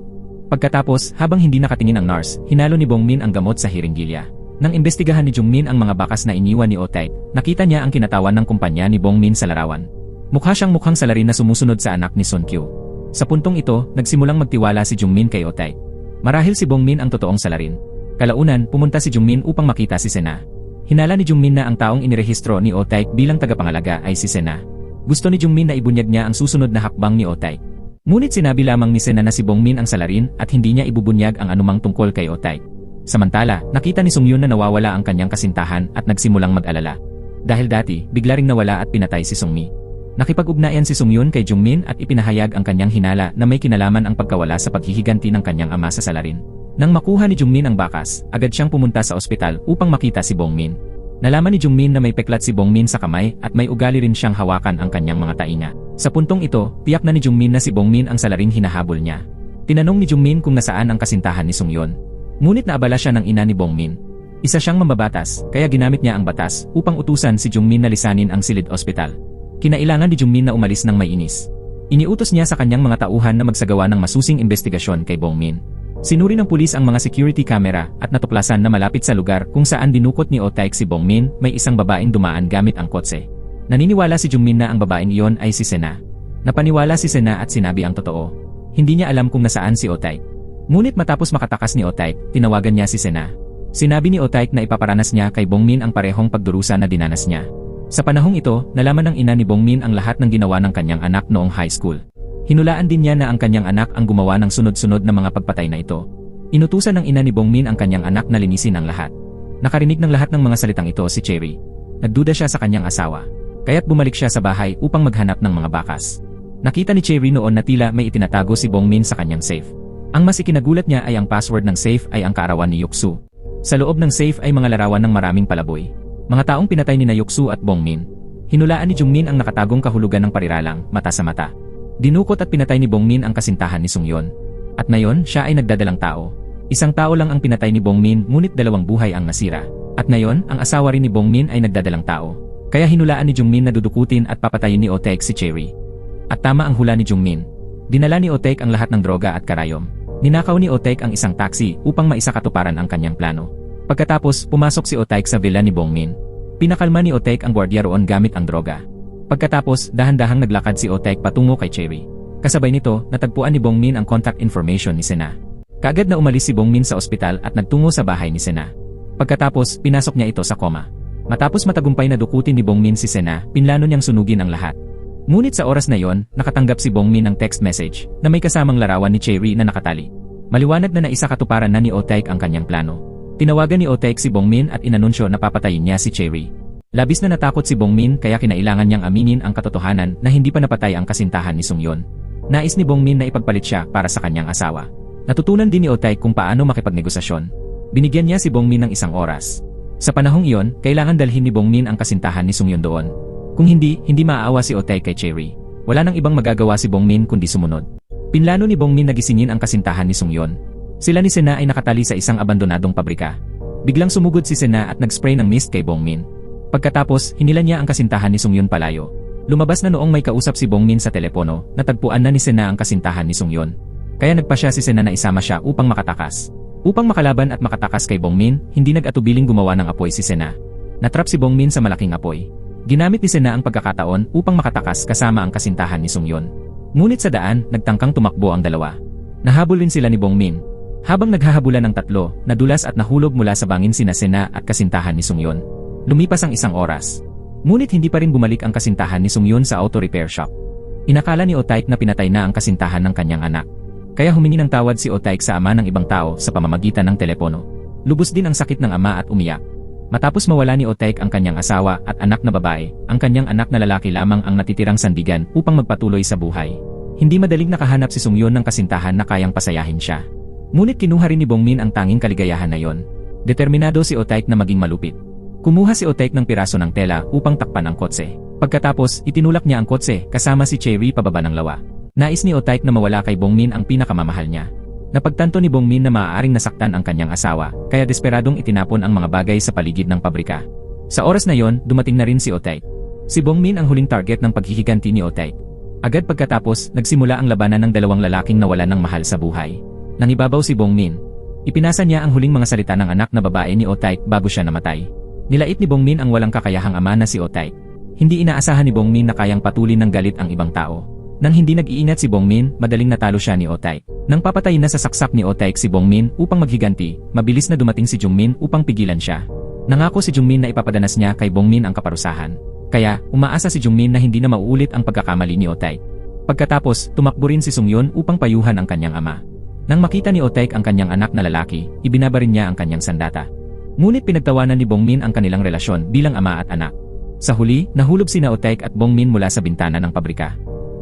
Pagkatapos, habang hindi nakatingin ang nurse, hinalo ni Bongmin ang gamot sa hiringgilya. Nang imbestigahan ni Jungmin ang mga bakas na iniwan ni Otaik, nakita niya ang kinatawan ng kumpanya ni Bongmin sa larawan. Mukha siyang mukhang salarin na sumusunod sa anak ni Sun Kyu. Sa puntong ito, nagsimulang magtiwala si Jungmin kay Otaik. Marahil si Bongmin ang totoong salarin. Kalaunan, pumunta si Jungmin upang makita si Sena. Hinala ni Jungmin na ang taong inirehistro ni Otaik bilang tagapangalaga ay si Sena. Gusto ni Jungmin na ibunyag niya ang susunod na hakbang ni Otaik. Ngunit sinabi lamang ni Sena na si Bongmin ang salarin at hindi niya ibubunyag ang anumang tungkol kay Otaik. Samantala, nakita ni Sungyun na nawawala ang kanyang kasintahan at nagsimulang mag-alala. Dahil dati, bigla ring nawala at pinatay si Sungmi. Nakipag-ugnayan si Sungyun kay Jungmin at ipinahayag ang kanyang hinala na may kinalaman ang pagkawala sa paghihiganti ng kanyang ama sa salarin. Nang makuha ni Jungmin ang bakas, agad siyang pumunta sa ospital upang makita si Bongmin. Nalaman ni Jungmin na may peklat si Bongmin sa kamay at may ugali rin siyang hawakan ang kanyang mga tainga. Sa puntong ito, tiyak na ni Jungmin na si Bongmin ang salaring hinahabol niya. Tinanong ni Jungmin kung nasaan ang kasintahan ni Sungyun. Ngunit naabala siya ng ina ni Bongmin. Isa siyang mambabatas, kaya ginamit niya ang batas upang utusan si Jungmin na lisanin ang silid ospital. Kinailangan ni Jungmin na umalis ng may inis. Iniutos niya sa kanyang mga tauhan na magsagawa ng masusing investigasyon kay Bongmin. Sinuri ng pulis ang mga security camera at natuklasan na malapit sa lugar kung saan dinukot ni Otaik si Bongmin may isang babaeng dumaan gamit ang kotse. Naniniwala si Jungmin na ang babaeng iyon ay si Sena. Napaniwala si Sena at sinabi ang totoo. Hindi niya alam kung nasaan si Otaik. Ngunit matapos makatakas ni Otaik, tinawagan niya si Sena. Sinabi ni Otaik na ipaparanas niya kay Bongmin ang parehong pagdurusa na dinanas niya. Sa panahong ito, nalaman ng ina ni Bongmin ang lahat ng ginawa ng kanyang anak noong high school. Hinulaan din niya na ang kanyang anak ang gumawa ng sunod-sunod na mga pagpatay na ito. Inutusan ng ina ni Bongmin ang kanyang anak na linisin ang lahat. Nakarinig ng lahat ng mga salitang ito si Cherry. Nagduda siya sa kanyang asawa. Kaya't bumalik siya sa bahay upang maghanap ng mga bakas. Nakita ni Cherry noon na tila may itinatago si Bongmin sa kanyang safe. Ang mas ikinagulat niya ay ang password ng safe ay ang kaarawan ni Yuksu. Sa loob ng safe ay mga larawan ng maraming palaboy. Mga taong pinatay ni Yuksu at Bongmin. Hinulaan ni Jungmin ang nakatagong kahulugan ng pariralang, mata sa mata. Dinukot at pinatay ni Bongmin ang kasintahan ni Sungyun. At ngayon, siya ay nagdadalang tao. Isang tao lang ang pinatay ni Bongmin ngunit 2 buhay ang nasira. At ngayon, ang asawa rin ni Bongmin ay nagdadalang tao. Kaya hinulaan ni Jungmin na dudukutin at papatayin ni Otaek si Cherry. At tama ang hula ni Jungmin. Dinala ni Otaek ang lahat ng droga at karayom. Ninakaw ni Otaek ang isang taxi upang maisakatuparan ang kanyang plano. Pagkatapos, pumasok si Otaek sa villa ni Bongmin. Pinakalma ni Otaek ang gwardiya roon gamit ang droga. Pagkatapos, dahan-dahang naglakad si Otaek patungo kay Cherry. Kasabay nito, natagpuan ni Bongmin ang contact information ni Sena. Kaagad na umalis si Bongmin sa ospital at nagtungo sa bahay ni Sena. Pagkatapos, pinasok niya ito sa koma. Matapos matagumpay na dukutin ni Bongmin si Sena, pinlano niyang sunugin ang lahat. Ngunit sa oras na yon, nakatanggap si Bongmin ng text message na may kasamang larawan ni Cherry na nakatali. Maliwanag na naisakatuparan na ni Otaek ang kanyang plano. Tinawagan ni Otaek si Bongmin at inanunsyo na papatayin niya si Cherry. Labis na natakot si Bongmin kaya kinailangan niyang aminin ang katotohanan na hindi pa napatay ang kasintahan ni Sungyeon. Nais ni Bongmin na ipagpalit siya para sa kanyang asawa. Natutunan din ni Otaek kung paano makipagnegosasyon. Binigyan niya si Bongmin ng 1 oras. Sa panahong iyon, kailangan dalhin ni Bongmin ang kasintahan ni Sungyeon doon. Kung hindi maaawa si Otaek kay Cherry. Wala nang ibang magagawa si Bongmin kundi sumunod. Pinlano ni Bongmin na gisingin ang kasintahan ni Sungyeon. Sila ni Sena ay nakatali sa isang abandonadong pabrika. Biglang sumugod si Sena at nag-spray ng mist kay Bongmin. Pagkatapos, hinila niya ang kasintahan ni Sungyeon palayo. Lumabas na noong may kausap si Bongmin sa telepono, natagpuan na ni Sena ang kasintahan ni Sungyeon. Kaya nagpasya si Sena na isama siya upang makatakas. Upang makalaban at makatakas kay Bongmin, hindi nag-atubiling gumawa ng apoy si Sena. Natrap si Bongmin sa malaking apoy. Ginamit ni Sena ang pagkakataon upang makatakas kasama ang kasintahan ni Sungyeon. Ngunit sa daan, nagtangkang tumakbo ang dalawa. Nahabol rin sila ni Bongmin. Habang naghahabulan ng tatlo, nadulas at nahulog mula sa bangin sina Sena at kasintahan ni Sungyeon. Lumipas ang 1 oras. Ngunit hindi pa rin bumalik ang kasintahan ni Sungyeon sa auto repair shop. Inakala ni Otaek na pinatay na ang kasintahan ng kanyang anak. Kaya humingi ng tawad si Otaek sa ama ng ibang tao sa pamamagitan ng telepono. Lubos din ang sakit ng ama at umiyak. Matapos mawala ni Otaek ang kanyang asawa at anak na babae, ang kanyang anak na lalaki lamang ang natitirang sandigan upang magpatuloy sa buhay. Hindi madaling nakahanap si Sungyeon ng kasintahan na kayang pasayahin siya. Ngunit kinuha rin ni Bongmin ang tanging kaligayahan na yon. Determinado si Otaek na maging malupit. Kumuha si Otaek ng piraso ng tela upang takpan ang kotse. Pagkatapos, itinulak niya ang kotse kasama si Cherry pababa ng lawa. Nais ni Otaek na mawala kay Bongmin ang pinakamamahal niya. Napagtanto ni Bongmin na maaaring nasaktan ang kanyang asawa, kaya desperadong itinapon ang mga bagay sa paligid ng pabrika. Sa oras na yon, dumating na rin si Otaek. Si Bongmin ang huling target ng paghihiganti ni Otaek. Agad pagkatapos, nagsimula ang labanan ng 2 lalaking nawalan ng mahal sa buhay. Nangibabaw si Bongmin. Ipinasa niya ang huling mga salita ng anak na babae ni Otaek bago siya namatay. Nilait ni Bongmin ang walang kakayahang ama na si Otaek. Hindi inaasahan ni Bongmin na kayang patulin ng galit ang ibang tao. Nang hindi nag-iingat si Bongmin, madaling natalo siya ni Otaek. Nang papatayin na sa saksak ni Otaek si Bongmin upang maghiganti, mabilis na dumating si Jungmin upang pigilan siya. Nangako si Jungmin na ipapadanas niya kay Bongmin ang kaparusahan. Kaya, umaasa si Jungmin na hindi na mauulit ang pagkakamali ni Otaek. Pagkatapos, tumakbo rin si Sungyeon upang payuhan ang kanyang ama. Nang makita ni Otaek ang kanyang anak na lalaki, ibinabarin niya ang kanyang sandata. Ngunit pinagtawanan ni Bongmin ang kanilang relasyon bilang ama at anak. Sa huli, nahulog sina Otaek at Bongmin mula sa bintana ng pabrika.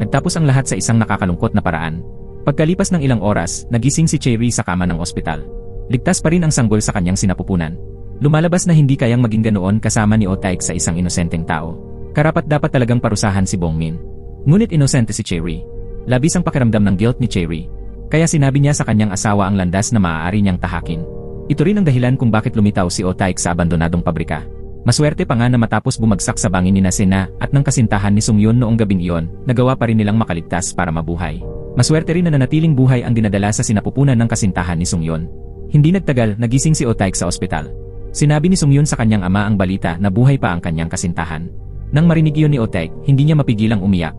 Nagtapos ang lahat sa isang nakakalungkot na paraan. Pagkalipas ng ilang oras, nagising si Cherry sa kama ng ospital. Ligtas pa rin ang sanggol sa kanyang sinapupunan. Lumalabas na hindi kayang maging ganoon kasama ni Otaek sa isang inosenteng tao. Karapat-dapat talagang parusahan si Bongmin. Ngunit inosente si Cherry. Labis ang pakiramdam ng guilt ni Cherry. Kaya sinabi niya sa kanyang asawa ang landas na maaari niyang tahakin. Ito rin ang dahilan kung bakit lumitaw si Otaek sa abandonadong pabrika. Maswerte pa nga na matapos bumagsak sa bangin ni Sena at ng kasintahan ni Sungyeon noong gabing iyon, nagawa pa rin nilang makaligtas para mabuhay. Maswerte rin na nanatiling buhay ang dinadala sa sinapupunan ng kasintahan ni Sungyeon. Hindi nagtagal, nagising si Otaek sa ospital. Sinabi ni Sungyeon sa kanyang ama ang balita na buhay pa ang kanyang kasintahan. Nang marinig iyon ni Otaek, hindi niya mapigilang umiyak.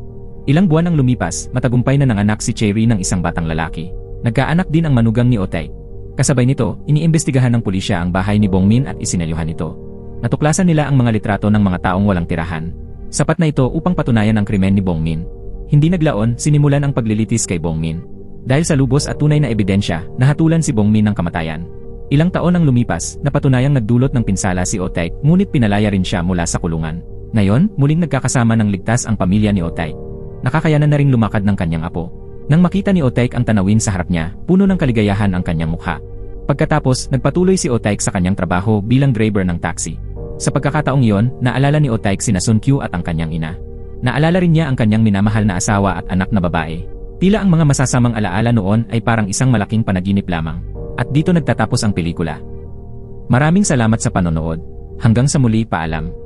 Ilang buwan ang lumipas, matagumpay na nanganak si Cherry ng isang batang lalaki. Nagkaanak din ang manugang ni Otaek. Kasabay nito, iniimbestigahan ng pulisya ang bahay ni Bongmin at isinelyuhan ito. Natuklasan nila ang mga litrato ng mga taong walang tirahan. Sapat na ito upang patunayan ang krimen ni Bongmin. Hindi naglaon, sinimulan ang paglilitis kay Bongmin. Dahil sa lubos at tunay na ebidensya, nahatulan si Bongmin ng kamatayan. Ilang taon ang lumipas, napatunayang nagdulot ng pinsala si Otaek, ngunit pinalaya rin siya mula sa kulungan. Ngayon, muling nagkakasama ng ligtas ang pamilya ni Otaek. Nakakayanan na ring lumakad ng kanyang apo. Nang makita ni Otaek ang tanawin sa harap niya, puno ng kaligayahan ang kanyang mukha. Pagkatapos, nagpatuloy si Otaek sa kanyang trabaho bilang driver ng taxi. Sa pagkakataong iyon, naalala ni Otaek sina Sun Kyu at ang kanyang ina. Naalala rin niya ang kanyang minamahal na asawa at anak na babae. Tila ang mga masasamang alaala noon ay parang isang malaking panaginip lamang. At dito nagtatapos ang pelikula. Maraming salamat sa panonood. Hanggang sa muli, paalam.